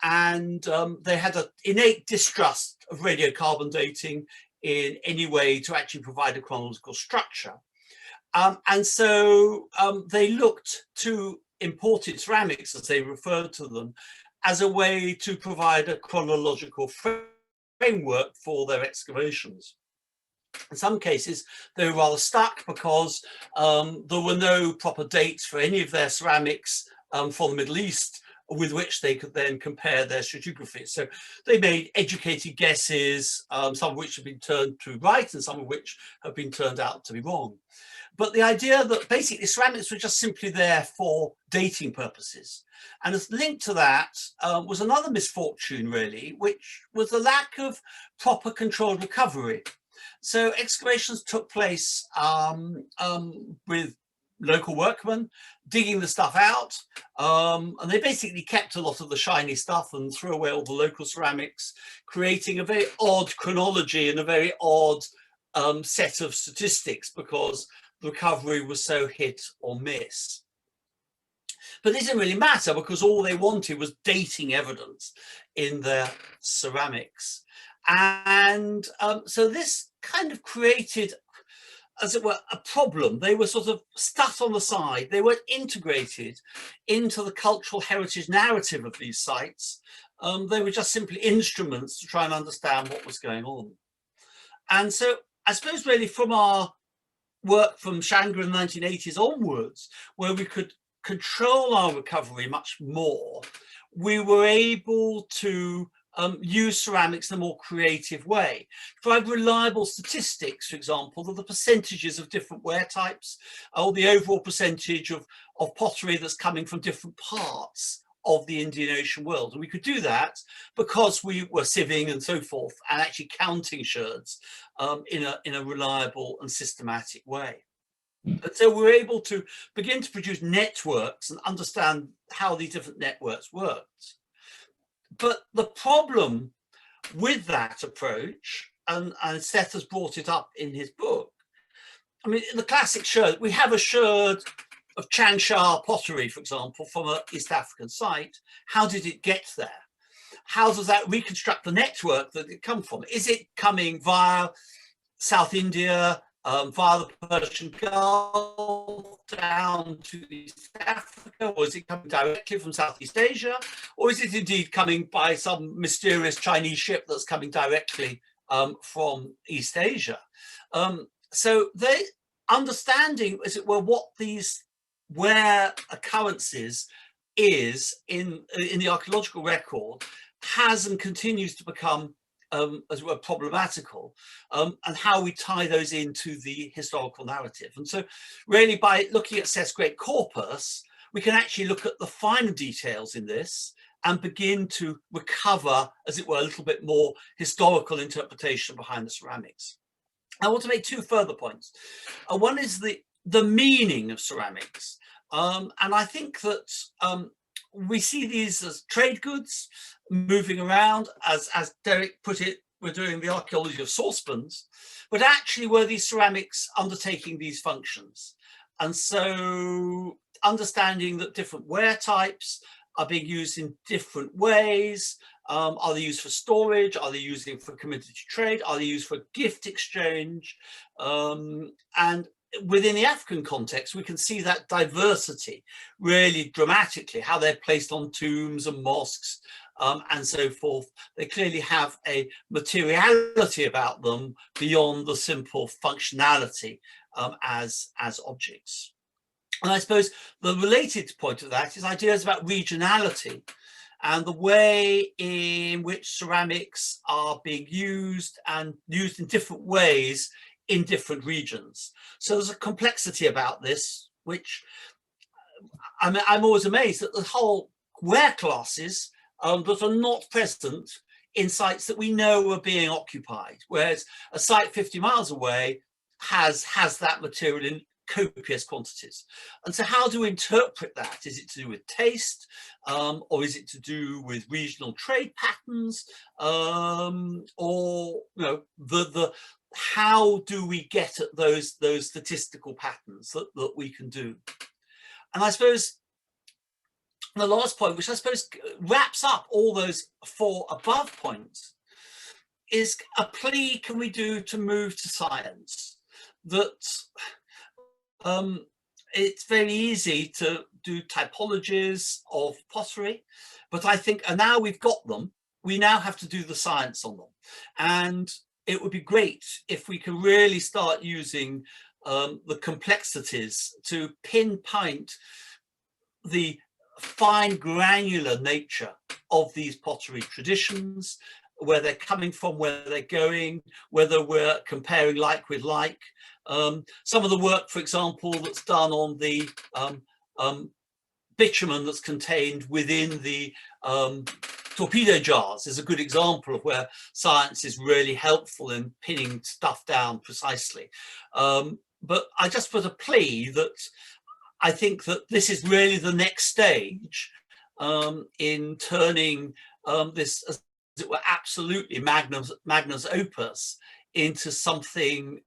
And they had an innate distrust of radiocarbon dating in any way to actually provide a chronological structure. And so they looked to imported ceramics, as they referred to them, as a way to provide a chronological framework for their excavations. In some cases, they were rather stuck because there were no proper dates for any of their ceramics from the Middle East with which they could then compare their stratigraphy. So they made educated guesses, some of which have been turned to right and some of which have been turned out to be wrong. But the idea that basically ceramics were just simply there for dating purposes. And as linked to that was another misfortune, really, which was the lack of proper controlled recovery. So excavations took place with local workmen digging the stuff out, and they basically kept a lot of the shiny stuff and threw away all the local ceramics, creating a very odd chronology and a very odd set of statistics, because the recovery was so hit or miss. But it didn't really matter, because all they wanted was dating evidence in their ceramics. And so this kind of created, as it were, a problem. They were sort of stuck on the side. They weren't integrated into the cultural heritage narrative of these sites. They were just simply instruments to try and understand what was going on. And so I suppose really from our work from Shangri in the 1980s onwards, where we could control our recovery much more, we were able to use ceramics in a more creative way. Provide reliable statistics, for example, of the percentages of different ware types, or the overall percentage of pottery that's coming from different parts of the Indian Ocean world. And we could do that because we were sieving and so forth, and actually counting sherds in a reliable and systematic way. And so we're able to begin to produce networks and understand how these different networks worked. But the problem with that approach, and Seth has brought it up in his book, I mean, in the classic sherd, we have a sherd of Changsha pottery, for example, from an East African site. How did it get there? How does that reconstruct the network that it come from? Is it coming via South India, via the Persian Gulf down to East Africa, or is it coming directly from Southeast Asia, or is it indeed coming by some mysterious Chinese ship that's coming directly from East Asia? So they understanding, as it were, what these where occurrences is in the archaeological record has and continues to become as it were, problematical, and how we tie those into the historical narrative. And so really by looking at Seth's great corpus, we can actually look at the finer details in this and begin to recover, as it were, a little bit more historical interpretation behind the ceramics. I want to make two further points. One is the meaning of ceramics. And I think that we see these as trade goods moving around, as Derek put it, we're doing the archaeology of saucepans, but actually were these ceramics undertaking these functions? And so understanding that different ware types are being used in different ways. Are they used for storage? Are they used for commodity trade? Are they used for gift exchange? And within the African context, we can see that diversity really dramatically, how they're placed on tombs and mosques and so forth. They clearly have a materiality about them beyond the simple functionality as objects. And I suppose the related point of that is ideas about regionality and the way in which ceramics are being used and used in different ways in different regions. So there's a complexity about this, which I'm always amazed that the whole ware classes that are not present in sites that we know are being occupied, whereas a site 50 miles away has that material in copious quantities. And so how do we interpret that? Is it to do with taste, or is it to do with regional trade patterns, or how do we get at those statistical patterns that we can do? And I suppose the last point, which I suppose wraps up all those four above points, is a plea can we do to move to science? That it's very easy to do typologies of pottery, but I think, and now we've got them, we now have to do the science on them. And it would be great if we can really start using the complexities to pinpoint the fine granular nature of these pottery traditions, where they're coming from, where they're going, whether we're comparing like with like. Some of the work, for example, that's done on the bitumen that's contained within the torpedo jars is a good example of where science is really helpful in pinning stuff down precisely. But I just put a plea that I think that this is really the next stage in turning this, as it were, absolutely magnus opus into something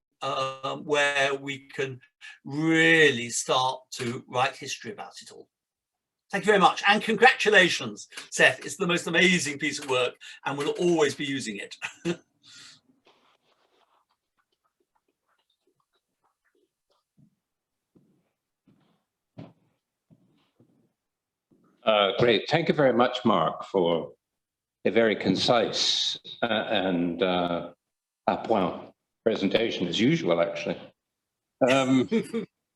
where we can really start to write history about it all. Thank you very much, and congratulations, Seth. It's the most amazing piece of work, and we'll always be using it. Great. Thank you very much, Mark, for a very concise and à point presentation, as usual, actually.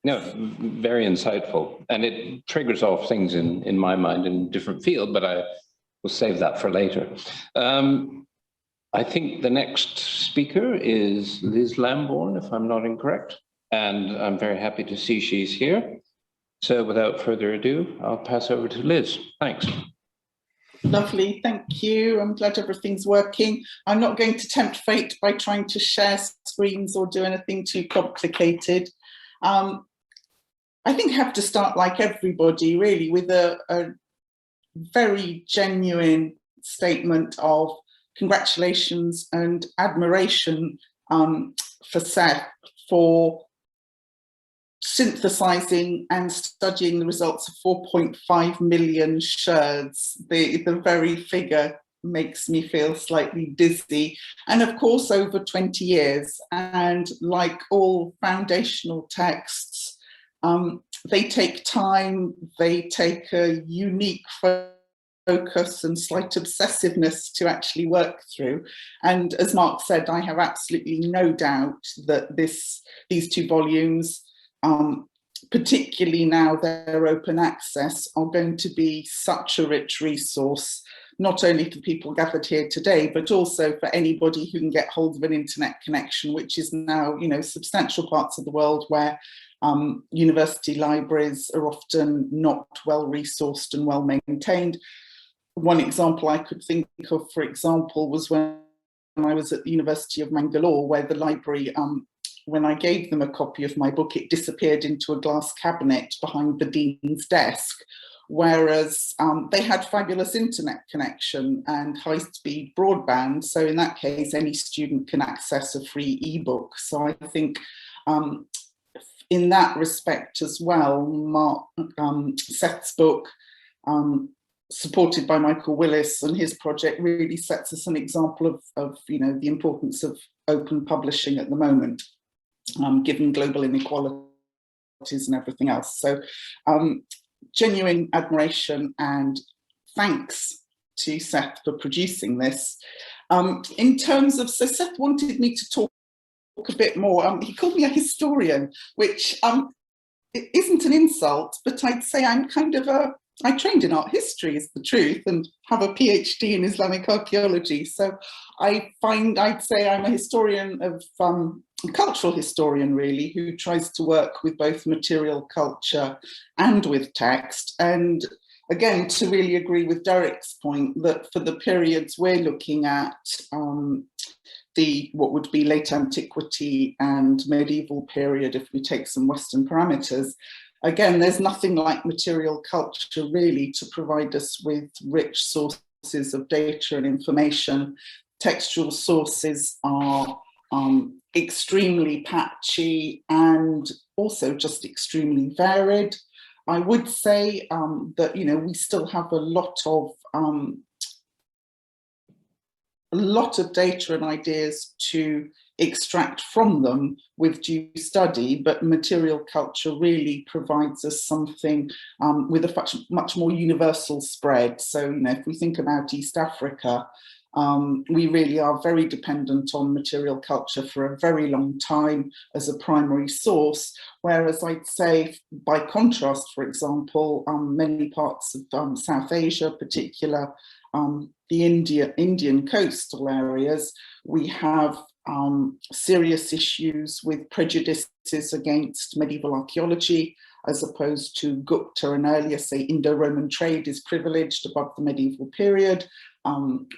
No, very insightful, and it triggers off things in my mind in a different field, but I will save that for later. I think the next speaker is Liz Lambourne, if I'm not incorrect, and I'm very happy to see she's here. So without further ado, I'll pass over to Liz. Thanks. Lovely, thank you. I'm glad everything's working. I'm not going to tempt fate by trying to share screens or do anything too complicated. I think I have to start, like everybody, really, with a very genuine statement of congratulations and admiration for Seth for synthesizing and studying the results of 4.5 million sherds. The very figure makes me feel slightly dizzy. And of course, over 20 years. And like all foundational texts, they take time, they take a unique focus and slight obsessiveness to actually work through. And as Mark said, I have absolutely no doubt that these two volumes, particularly now they're open access, are going to be such a rich resource not only for people gathered here today, but also for anybody who can get hold of an internet connection, which is now, you know, substantial parts of the world where university libraries are often not well resourced and well maintained. One example I could think of, for example, was when I was at the University of Mangalore, where the library, when I gave them a copy of my book, it disappeared into a glass cabinet behind the dean's desk, whereas they had fabulous internet connection and high-speed broadband. So in that case, any student can access a free ebook. So I think in that respect as well, Seth's book, supported by Michael Willis and his project, really sets us an example of you know, the importance of open publishing at the moment, given global inequalities and everything else. So genuine admiration and thanks to Seth for producing this. In terms of, so Seth wanted me to talk a bit more. He called me a historian, which it isn't an insult, but I'd say I'm kind of I trained in art history, is the truth, and have a PhD in Islamic archaeology. So I'd say I'm a historian of, a cultural historian really, who tries to work with both material culture and with text. And again, to really agree with Derek's point that for the periods we're looking at, what would be late antiquity and medieval period, if we take some Western parameters, again, there's nothing like material culture really to provide us with rich sources of data and information. Textual sources are extremely patchy and also just extremely varied. I would say that, you know, we still have a lot of data and ideas to extract from them with due study, but material culture really provides us something with a much more universal spread. So, you know, if we think about East Africa, we really are very dependent on material culture for a very long time as a primary source, whereas I'd say, by contrast, for example, many parts of South Asia, particular the Indian coastal areas, we have serious issues with prejudices against medieval archaeology, as opposed to Gupta and earlier, say, Indo-Roman trade is privileged above the medieval period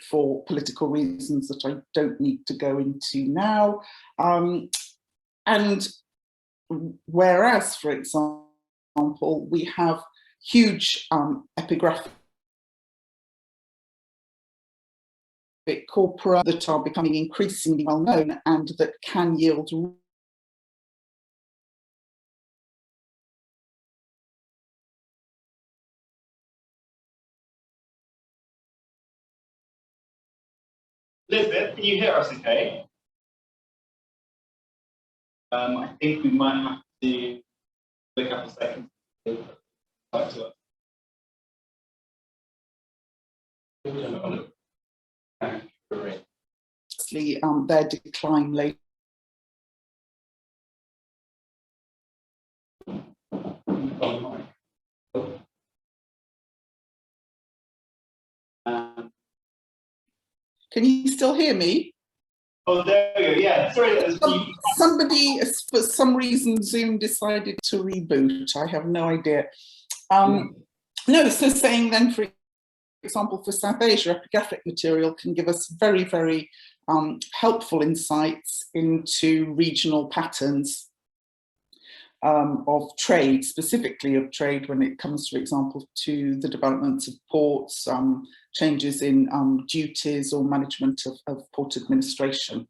for political reasons that I don't need to go into now. And whereas, for example, we have huge epigraphic corpora that are becoming increasingly well known and that can yield Elizabeth, can you hear us okay? I think we might have to wait a couple of seconds. Back to us. Their decline later. Can you still hear me? Oh, there we go. Yeah, sorry. Somebody, for some reason, Zoom decided to reboot. I have no idea. No, so saying then, for example, for South Asia, epigraphic material can give us very, very helpful insights into regional patterns of trade, specifically of trade when it comes, for example, to the developments of ports, changes in duties or management of port administration.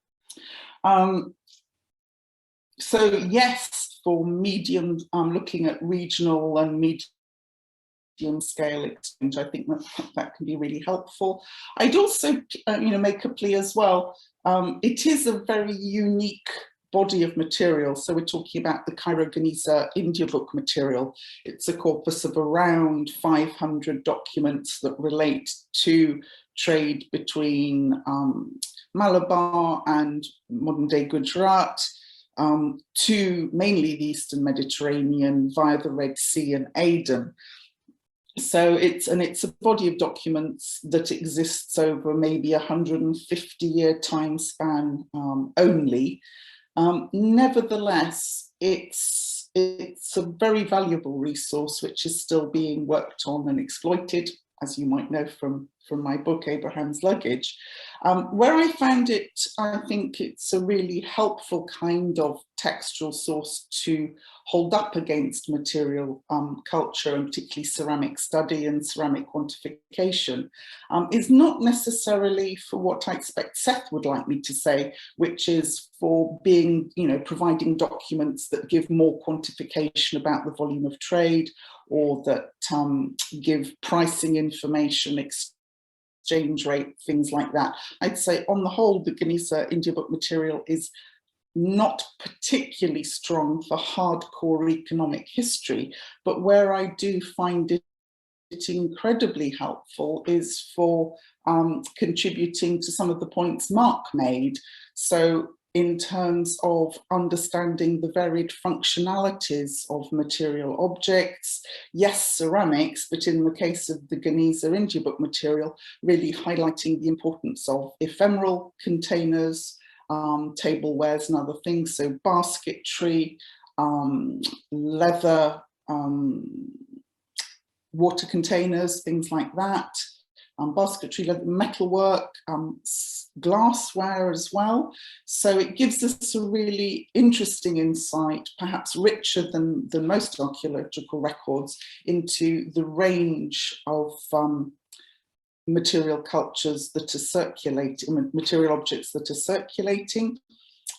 So yes, for medium, looking at regional and medium scale exchange, I think that can be really helpful. I'd also make a plea as well. It is a very unique body of material. So we're talking about the Cairo-Geniza India book material. It's a corpus of around 500 documents that relate to trade between Malabar and modern-day Gujarat, to mainly the Eastern Mediterranean via the Red Sea and Aden. So it's a body of documents that exists over maybe 150-year time span only. Nevertheless, it's a very valuable resource which is still being worked on and exploited, as you might know from my book, Abraham's Luggage. Where I found it, I think it's a really helpful kind of textual source to hold up against material culture, and particularly ceramic study and ceramic quantification, is not necessarily for what I expect Seth would like me to say, which is for being, providing documents that give more quantification about the volume of trade, or that give pricing information, exchange rate, things like that. I'd say on the whole, the Geniza India book material is not particularly strong for hardcore economic history, but where I do find it incredibly helpful is for contributing to some of the points Mark made. So in terms of understanding the varied functionalities of material objects, yes, ceramics, but in the case of the Geniza India book material, really highlighting the importance of ephemeral containers, tablewares and other things, so basketry, leather, water containers, things like that, basketry, leather, metalwork, glassware as well. So it gives us a really interesting insight, perhaps richer than most archaeological records, into the range of material cultures that are circulating, material objects that are circulating,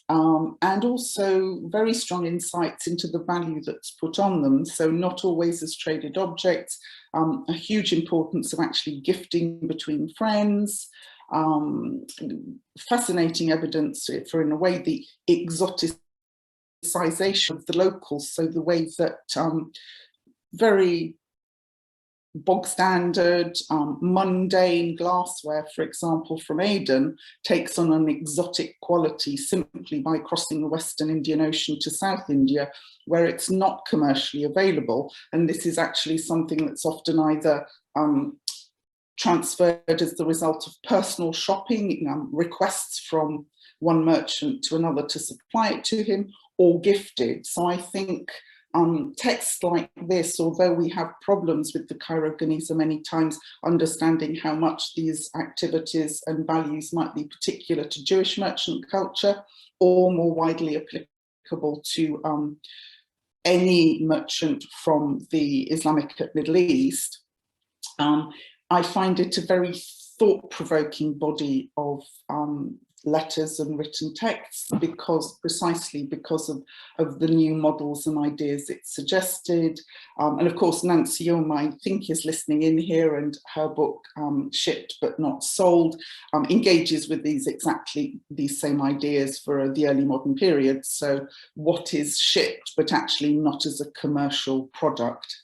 and also very strong insights into the value that's put on them. So not always as traded objects, a huge importance of actually gifting between friends, fascinating evidence for, in a way, the exoticization of the locals. So the way that very bog standard, mundane glassware, for example, from Aden, takes on an exotic quality simply by crossing the Western Indian Ocean to South India, where it's not commercially available. And this is actually something that's often either transferred as the result of personal shopping, requests from one merchant to another to supply it to him, or gifted. So I think texts like this, although we have problems with the Cairo Geniza many times, understanding how much these activities and values might be particular to Jewish merchant culture, or more widely applicable to any merchant from the Islamic Middle East, I find it a very thought-provoking body of letters and written texts, precisely because of the new models and ideas it suggested. And of course, Nancy Yoma, I think, is listening in here, and her book, Shipped But Not Sold, engages with exactly these same ideas for the early modern period. So what is shipped, but actually not as a commercial product?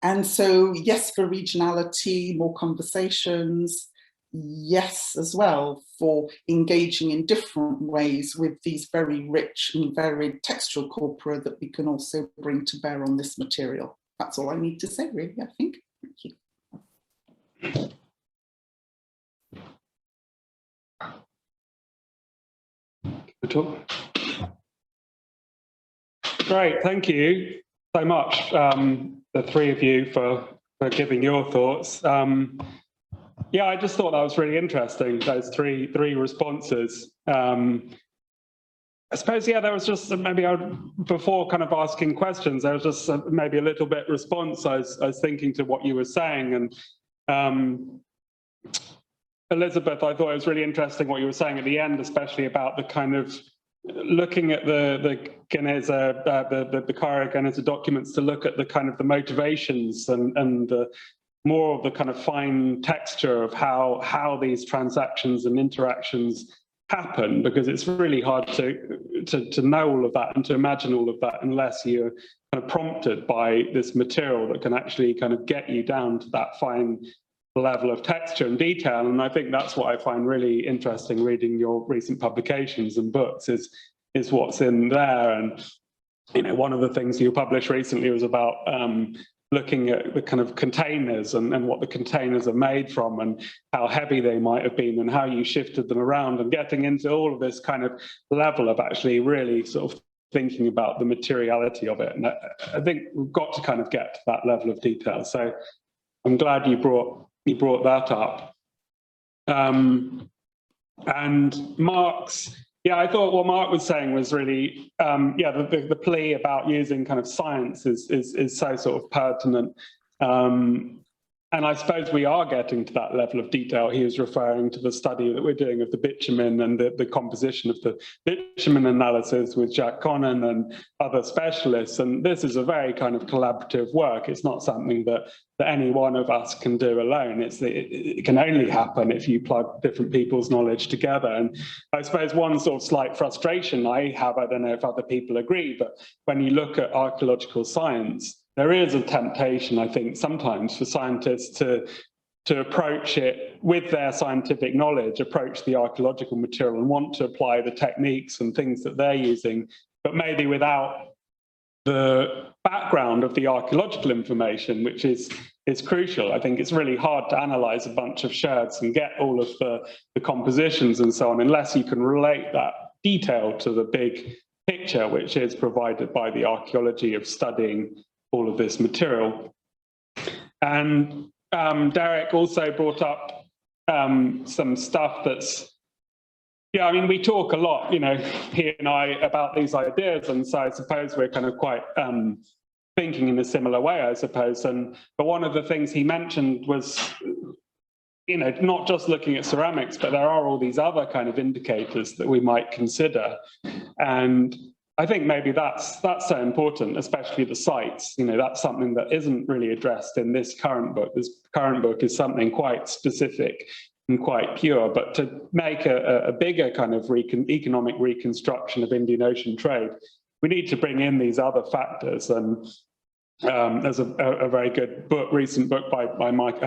And so, yes, for regionality, more conversations. Yes, as well, for engaging in different ways with these very rich and varied textual corpora that we can also bring to bear on this material. That's all I need to say, really, I think. Thank you. Great, thank you so much, the three of you, for giving your thoughts. Yeah, I just thought that was really interesting, those three responses. I suppose, yeah, there was just maybe before kind of asking questions, there was just maybe a little bit response. I was thinking to what you were saying, and Elizabeth, I thought it was really interesting what you were saying at the end, especially about the kind of looking at the Geniza, the Cairo Geniza documents, to look at the kind of the motivations and the more of the kind of fine texture of how these transactions and interactions happen, because it's really hard to know all of that and to imagine all of that unless you're kind of prompted by this material that can actually kind of get you down to that fine level of texture and detail. And I think that's what I find really interesting reading your recent publications and books, is what's in there. And one of the things you published recently was about looking at the kind of containers and what the containers are made from and how heavy they might have been and how you shifted them around, and getting into all of this kind of level of actually really sort of thinking about the materiality of it. And I think we've got to kind of get to that level of detail. So I'm glad you brought that up. And Mark's, I thought what Mark was saying was really, the plea about using kind of science is so sort of pertinent. And I suppose we are getting to that level of detail. He was referring to the study that we're doing of the bitumen and the composition of the bitumen analysis with Jack Connon and other specialists. And this is a very kind of collaborative work. It's not something that any one of us can do alone. It can only happen if you plug different people's knowledge together. And I suppose one sort of slight frustration I have, I don't know if other people agree, but when you look at archaeological science, there is a temptation, I think, sometimes for scientists to approach it with their scientific knowledge, approach the archaeological material and want to apply the techniques and things that they're using, but maybe without the background of the archaeological information, which is crucial. I think it's really hard to analyze a bunch of sherds and get all of the compositions and so on, unless you can relate that detail to the big picture, which is provided by the archaeology of studying all of this material. And Derek also brought up some stuff that's, we talk a lot, he and I, about these ideas, and so I suppose we're kind of quite thinking in a similar way, I suppose. But one of the things he mentioned was, not just looking at ceramics, but there are all these other kind of indicators that we might consider. And I think maybe that's so important, especially the sites. That's something that isn't really addressed in this current book. This current book is something quite specific and quite pure, but to make a bigger kind of economic reconstruction of Indian Ocean trade, we need to bring in these other factors. And there's a very good book, recent book by Mike,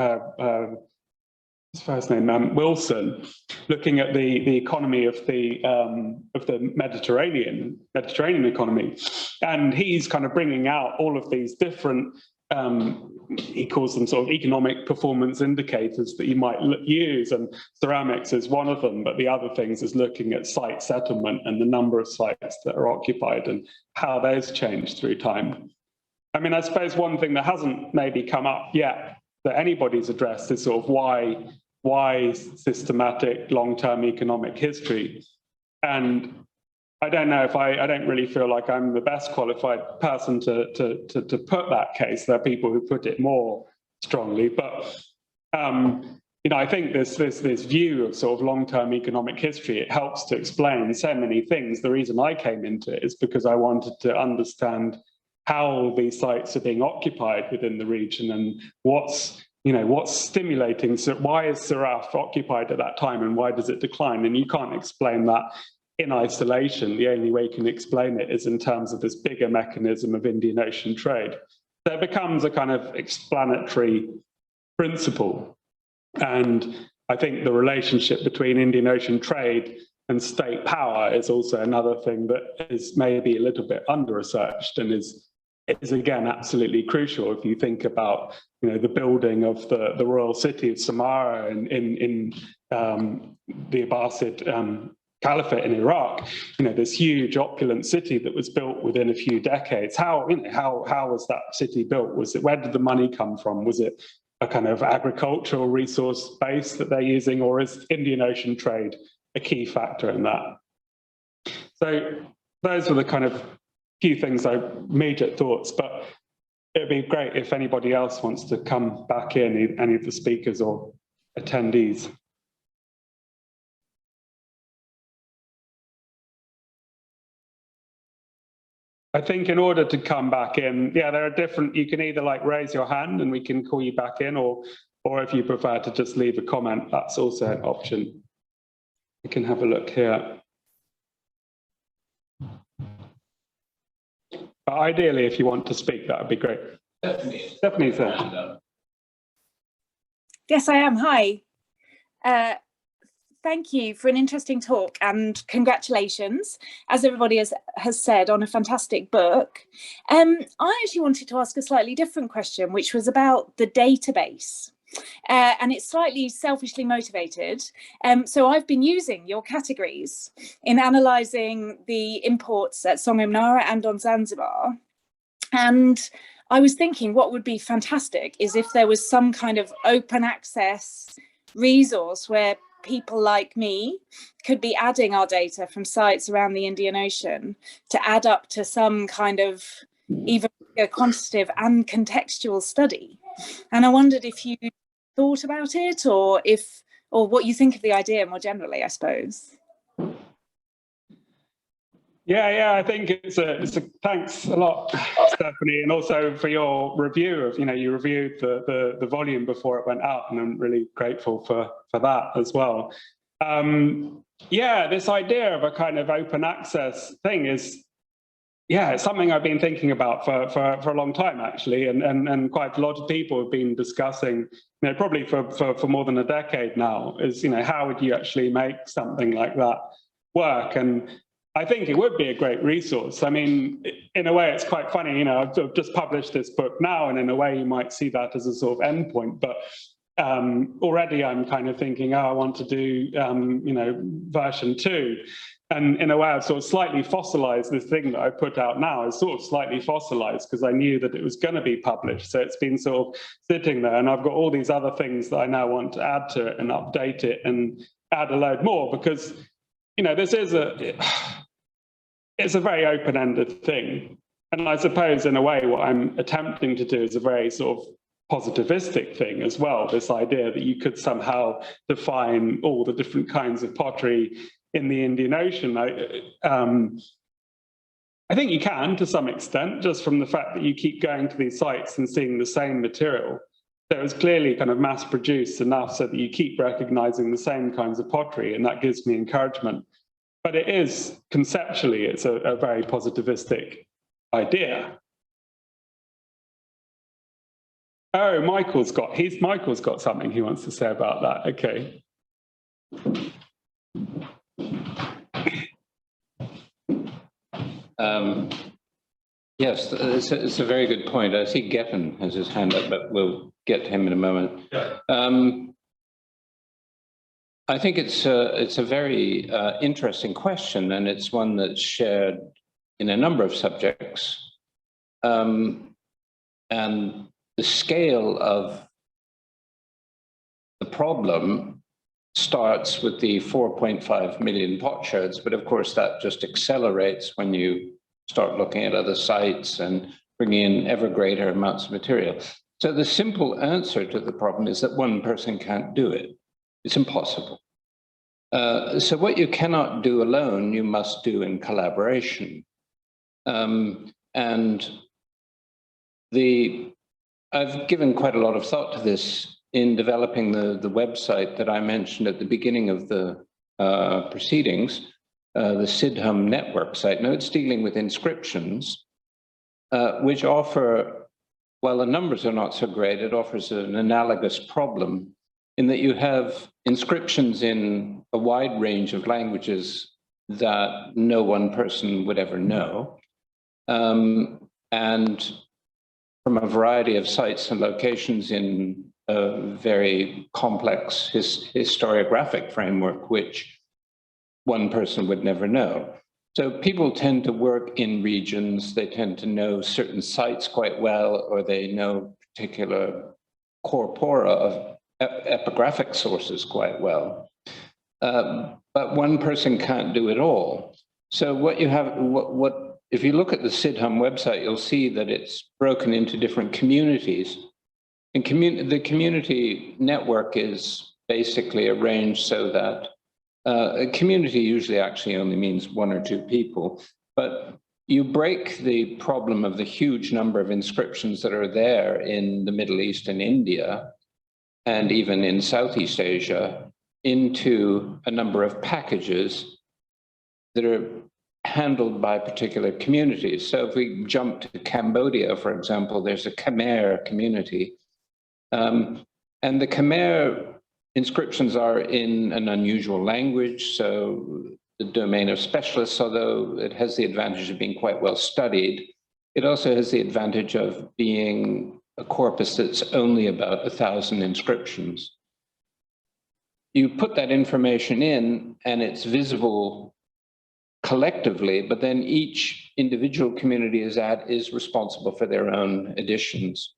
his first name, Wilson, looking at the economy of the Mediterranean economy, and he's kind of bringing out all of these different, he calls them sort of economic performance indicators that you might use, and ceramics is one of them, but the other things is looking at site settlement and the number of sites that are occupied and how those change through time. I suppose one thing that hasn't maybe come up yet that anybody's addressed is sort of why systematic long-term economic history. And I don't know if I don't really feel like I'm the best qualified person to put that case. There are people who put it more strongly, but I think this view of sort of long-term economic history, it helps to explain so many things. The reason I came into it is because I wanted to understand how these sites are being occupied within the region and what's stimulating. So why is Siraf occupied at that time and why does it decline? And you can't explain that in isolation. The only way you can explain it is in terms of this bigger mechanism of Indian Ocean trade. So it becomes a kind of explanatory principle. And I think the relationship between Indian Ocean trade and state power is also another thing that is maybe a little bit under-researched and is again absolutely crucial if you think about the building of the royal city of Samarra in the Abbasid Caliphate in Iraq. This huge opulent city that was built within a few decades. How was that city built? Where did the money come from? Was it a kind of agricultural resource base that they're using, or is Indian Ocean trade a key factor in that? So those are the kind of few things, immediate thoughts, but it'd be great if anybody else wants to come back in, any of the speakers or attendees. I think in order to come back in, there are different, you can either raise your hand and we can call you back in, or if you prefer to just leave a comment, that's also an option. You can have a look here. But ideally, if you want to speak, that would be great. Stephanie, sir. Yes, I am. Hi. thank you for an interesting talk and congratulations, as everybody has said, on a fantastic book. I actually wanted to ask a slightly different question, which was about the database. And it's slightly selfishly motivated. So I've been using your categories in analysing the imports at Songhay Mnara and on Zanzibar. And I was thinking what would be fantastic is if there was some kind of open access resource where people like me could be adding our data from sites around the Indian Ocean to add up to some kind of even a quantitative and contextual study. And I wondered if you thought about it, or what you think of the idea more generally, I suppose. Yeah, I think it's a thanks a lot, Stephanie, and also for your review of, you reviewed the volume before it went out, and I'm really grateful for that as well. Yeah, this idea of a kind of open access thing is, it's something I've been thinking about for a long time, actually, and quite a lot of people have been discussing, probably for more than a decade now, is, how would you actually make something like that work? And I think it would be a great resource. I mean, in a way, it's quite funny, I've just published this book now, and in a way, you might see that as a sort of endpoint, but already I'm kind of thinking, I want to do, version 2. And in a way, I've sort of slightly fossilized this thing that I put out now. It's sort of slightly fossilized because I knew that it was going to be published. So it's been sort of sitting there, and I've got all these other things that I now want to add to it and update it and add a load more, because, this is it's a very open-ended thing. And I suppose in a way, what I'm attempting to do is a very sort of positivistic thing as well, this idea that you could somehow define all the different kinds of pottery in the Indian Ocean. I think you can, to some extent, just from the fact that you keep going to these sites and seeing the same material. So it's clearly kind of mass-produced enough so that you keep recognizing the same kinds of pottery, and that gives me encouragement. But it is, conceptually, it's a very positivistic idea. Oh, Michael's got something he wants to say about that. Okay. Yes, it's a very good point. I see Geffen has his hand up, but we'll get to him in a moment. Yeah. I think it's a very interesting question, and it's one that's shared in a number of subjects. And the scale of the problem starts with the 4.5 million potsherds, but of course that just accelerates when you start looking at other sites and bringing in ever greater amounts of material. So the simple answer to the problem is that one person can't do it. It's impossible. So what you cannot do alone, you must do in collaboration. I've given quite a lot of thought to this in developing the website that I mentioned at the beginning of the proceedings, the Sidham network site. Now it's dealing with inscriptions, which offer, while the numbers are not so great, it offers an analogous problem in that you have inscriptions in a wide range of languages that no one person would ever know. And from a variety of sites and locations in a very complex historiographic framework, which one person would never know. So people tend to work in regions, they tend to know certain sites quite well, or they know particular corpora of epigraphic sources quite well. But one person can't do it all. So what you have, if you look at the Sidham website, you'll see that it's broken into different communities. And the community network is basically arranged so that a community usually actually only means one or two people, but you break the problem of the huge number of inscriptions that are there in the Middle East and India, and even in Southeast Asia, into a number of packages that are handled by particular communities. So if we jump to Cambodia, for example, there's a Khmer community. And the Khmer inscriptions are in an unusual language, so the domain of specialists, although it has the advantage of being quite well studied, it also has the advantage of being a corpus that's only about 1,000 inscriptions. You put that information in and it's visible collectively, but then each individual community is responsible for their own additions.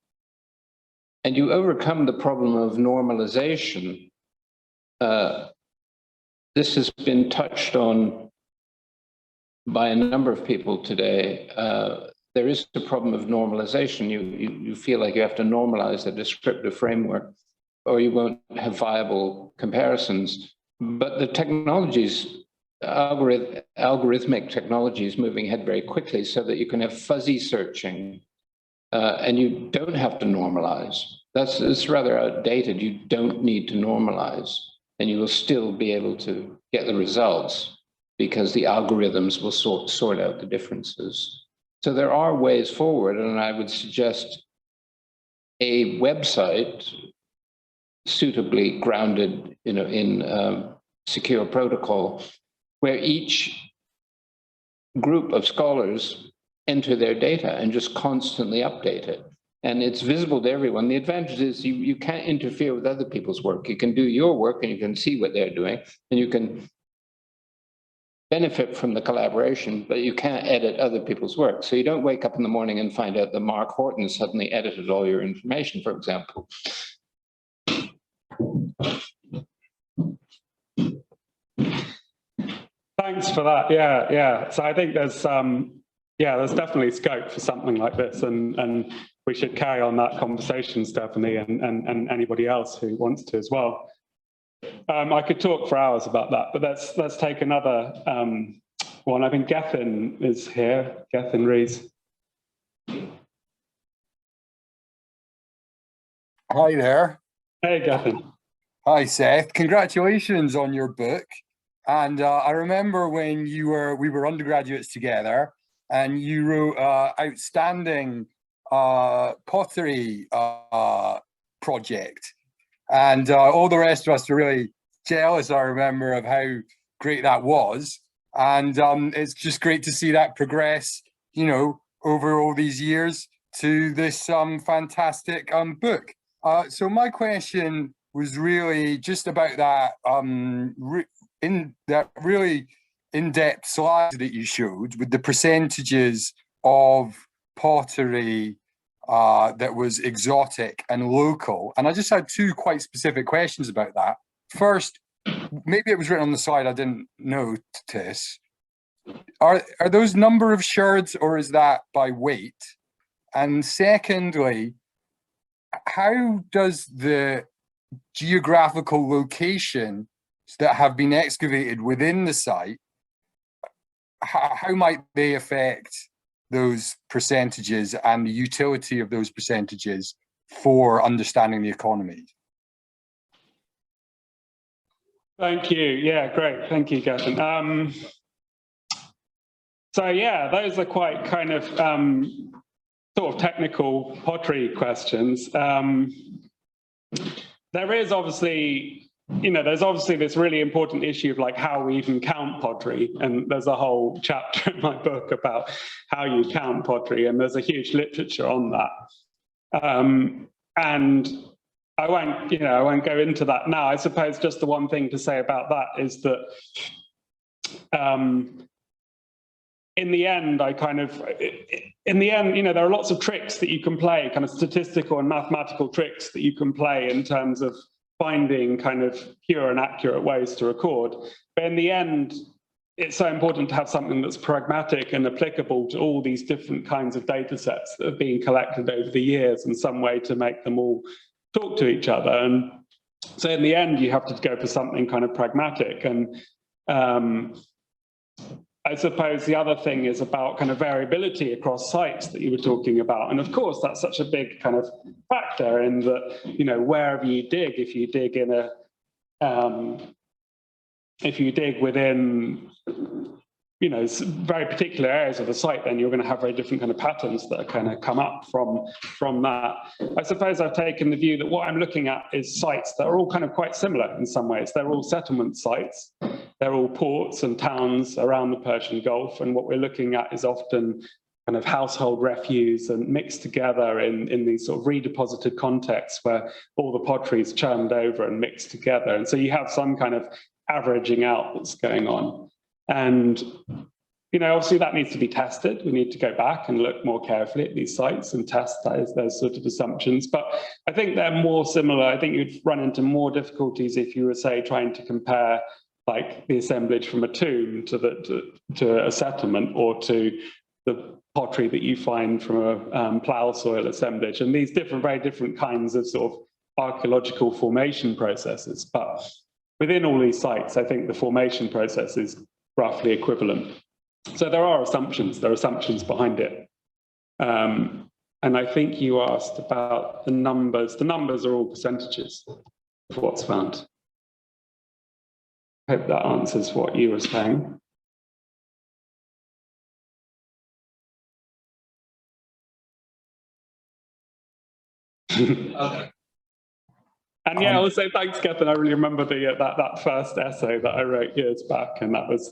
And you overcome the problem of normalization. This has been touched on by a number of people today. There is the problem of normalization. You feel like you have to normalize the descriptive framework or you won't have viable comparisons. But the technologies, algorithmic technology is moving ahead very quickly so that you can have fuzzy searching and you don't have to normalize. It's rather outdated. You don't need to normalize and you will still be able to get the results because the algorithms will sort out the differences. So there are ways forward, and I would suggest a website suitably grounded, in secure protocol, where each group of scholars enter their data and just constantly update it. And it's visible to everyone. The advantage is you can't interfere with other people's work. You can do your work and you can see what they're doing, and you can benefit from the collaboration, but you can't edit other people's work. So you don't wake up in the morning and find out that Mark Horton suddenly edited all your information, for example. Thanks for that. Yeah. So I think there's there's definitely scope for something like this, and we should carry on that conversation, Stephanie, and anybody else who wants to as well. I could talk for hours about that, but let's take another one. I think Gethin is here. Gethin Rees. Hi there. Hey, Gethin. Hi, Seth. Congratulations on your book. And I remember when we were undergraduates together, and you wrote outstanding pottery project. And all the rest of us were really jealous, I remember, of how great that was. And it's just great to see that progress, over all these years to this fantastic book. So my question was really just about that really in-depth slide that you showed with the percentages of pottery that was exotic and local. And I just had two quite specific questions about that. First, maybe it was written on the slide, I didn't notice. Are those number of sherds, or is that by weight? And secondly, how does the geographical location that have been excavated within the site, how might they affect those percentages and the utility of those percentages for understanding the economy? Thank you. Yeah, great. Thank you, Gethin. So yeah, those are quite kind of sort of technical pottery questions. There is obviously, there's obviously this really important issue of like how we even count pottery, and there's a whole chapter in my book about how you count pottery, and there's a huge literature on that. And I won't go into that now. I suppose just the one thing to say about that is that in the end, there are lots of tricks that you can play, kind of statistical and mathematical tricks that you can play in terms of finding kind of pure and accurate ways to record. But in the end, it's so important to have something that's pragmatic and applicable to all these different kinds of data sets that have been collected over the years in some way to make them all talk to each other. And so in the end, you have to go for something kind of pragmatic. And I suppose the other thing is about kind of variability across sites that you were talking about. And of course, that's such a big kind of factor in that, wherever you dig, if you dig in if you dig within you know, very particular areas of the site, then you're going to have very different kind of patterns that are kind of come up from that. I suppose I've taken the view that what I'm looking at is sites that are all kind of quite similar in some ways. They're all settlement sites. They're all ports and towns around the Persian Gulf. And what we're looking at is often kind of household refuse and mixed together in these sort of redeposited contexts where all the pottery is churned over and mixed together. And so you have some kind of averaging out that's going on. And, you know, obviously that needs to be tested. We need to go back and look more carefully at these sites and test those sort of assumptions. But I think they're more similar. I think you'd run into more difficulties if you were, say, trying to compare like the assemblage from a tomb to a settlement, or to the pottery that you find from a plough soil assemblage, and these very different kinds of sort of archaeological formation processes. But within all these sites, I think the formation process is roughly equivalent. So there are assumptions behind it. And I think you asked about the numbers. The numbers are all percentages of what's found. I hope that answers what you were saying. Okay. And yeah, also thanks, Gethin. I really remember that first essay that I wrote years back, and that was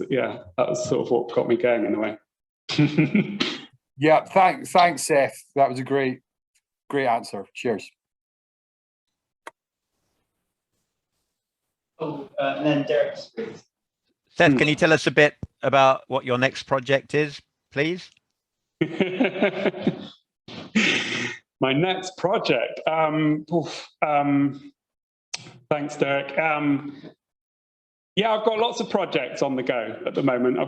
sort of what got me going in a way. Yeah, thanks, Seth. That was a great answer. Cheers. Oh, and then Derek. Seth, can you tell us a bit about what your next project is, please? My next project. Thanks, Derek. Yeah, I've got lots of projects on the go at the moment.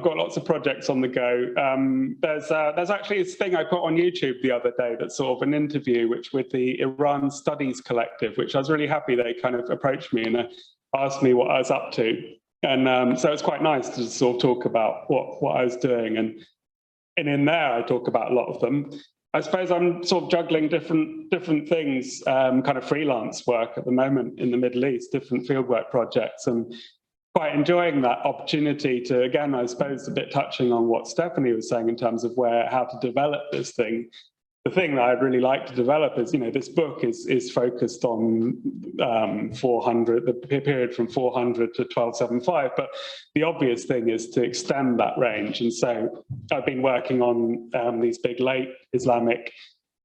There's actually this thing I put on YouTube the other day that's sort of an interview with the Iran Studies Collective, which I was really happy they kind of approached me and asked me what I was up to. And so it's quite nice to sort of talk about what I was doing. And in there, I talk about a lot of them. I suppose I'm sort of juggling different things, kind of freelance work at the moment in the Middle East, different fieldwork projects, and quite enjoying that opportunity to, again, I suppose a bit touching on what Stephanie was saying in terms of how to develop this thing. The thing that I'd really like to develop is, you know, this book is focused on 400, the period from 400 to 1275, but the obvious thing is to extend that range. And so I've been working on these big late Islamic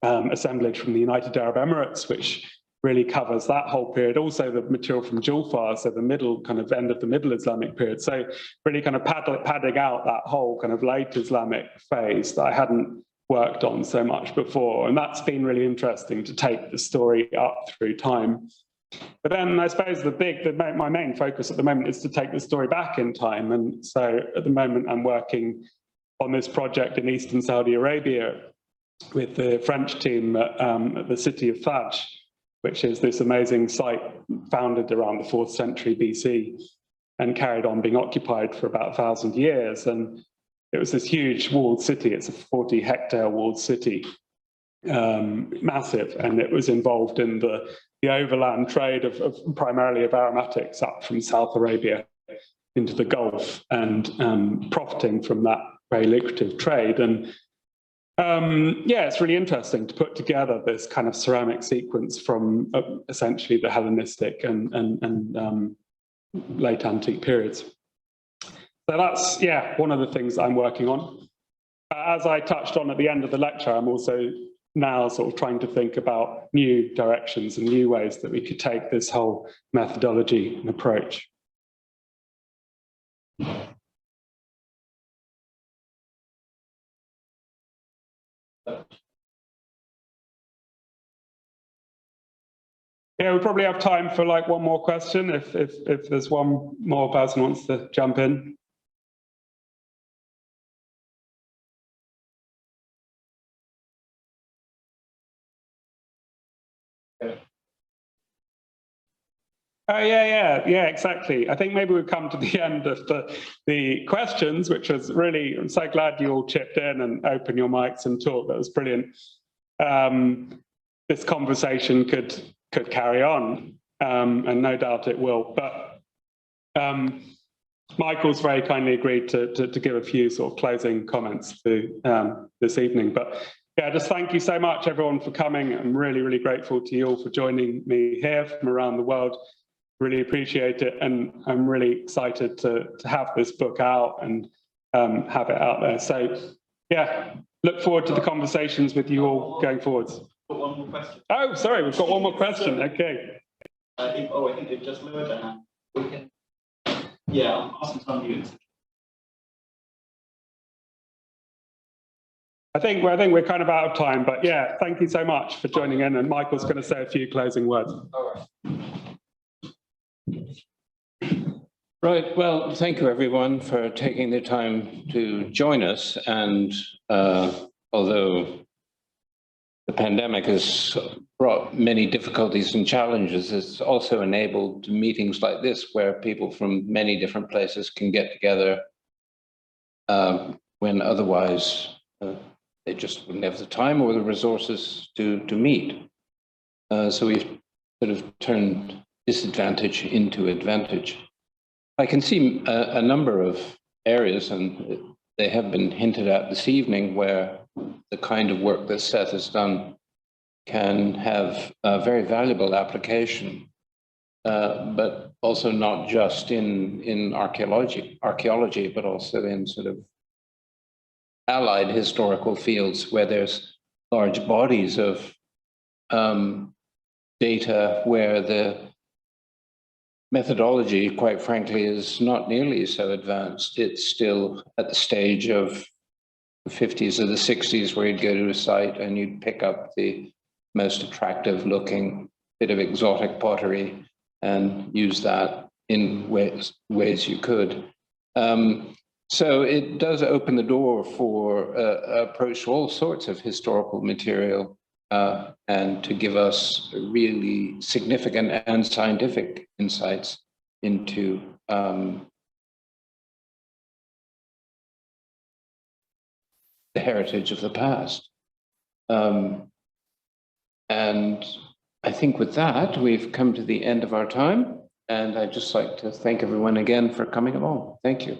assemblage from the United Arab Emirates, which really covers that whole period. Also the material from Julfar, so the middle kind of end of the Middle Islamic period. So really kind of padding out that whole kind of late Islamic phase that I hadn't worked on so much before. And that's been really interesting to take the story up through time. But then I suppose my main focus at the moment is to take the story back in time. And so at the moment I'm working on this project in Eastern Saudi Arabia with the French team at the city of Faj, which is this amazing site founded around the 4th century BC and carried on being occupied for about 1,000 years. And it was this huge walled city. It's a 40-hectare walled city, massive, and it was involved in the overland trade of primarily of aromatics up from South Arabia into the Gulf, and profiting from that very lucrative trade. And yeah, it's really interesting to put together this kind of ceramic sequence from essentially the Hellenistic and late antique periods. So that's, yeah, one of the things I'm working on. As I touched on at the end of the lecture, I'm also now sort of trying to think about new directions and new ways that we could take this whole methodology and approach. Yeah, we probably have time for like one more question if there's one more person who wants to jump in. Oh yeah, exactly. I think maybe we've come to the end of the questions, which was really, I'm so glad you all chipped in and opened your mics and talked. That was brilliant. This conversation could carry on, and no doubt it will. But Michael's very kindly agreed to give a few sort of closing comments to this evening. But yeah, just thank you so much, everyone, for coming. I'm really, really grateful to you all for joining me here from around the world. Really appreciate it. And I'm really excited to have this book out and have it out there. So yeah, look forward to the conversations with you all going forwards. One more question. Oh, sorry, we've got one more question. Okay. I think they've just lowered their hand. We can. Yeah, I'm asking to unmute. I think we're kind of out of time, but yeah, thank you so much for joining in. And Michael's going to say a few closing words. All right. Right. Well, thank you, everyone, for taking the time to join us. And although the pandemic has brought many difficulties and challenges, it's also enabled meetings like this where people from many different places can get together when otherwise they just wouldn't have the time or the resources to meet. So we've sort of turned disadvantage into advantage. I can see a number of areas, and they have been hinted at this evening, where the kind of work that Seth has done can have a very valuable application, but also not just in archaeology, but also in sort of allied historical fields where there's large bodies of data where the methodology, quite frankly, is not nearly so advanced. It's still at the stage of the 50s or the 60s where you'd go to a site and you'd pick up the most attractive looking bit of exotic pottery and use that in ways you could. So it does open the door for approach to all sorts of historical material and to give us really significant and scientific insights into the heritage of the past. And I think with that, we've come to the end of our time. And I'd just like to thank everyone again for coming along. Thank you.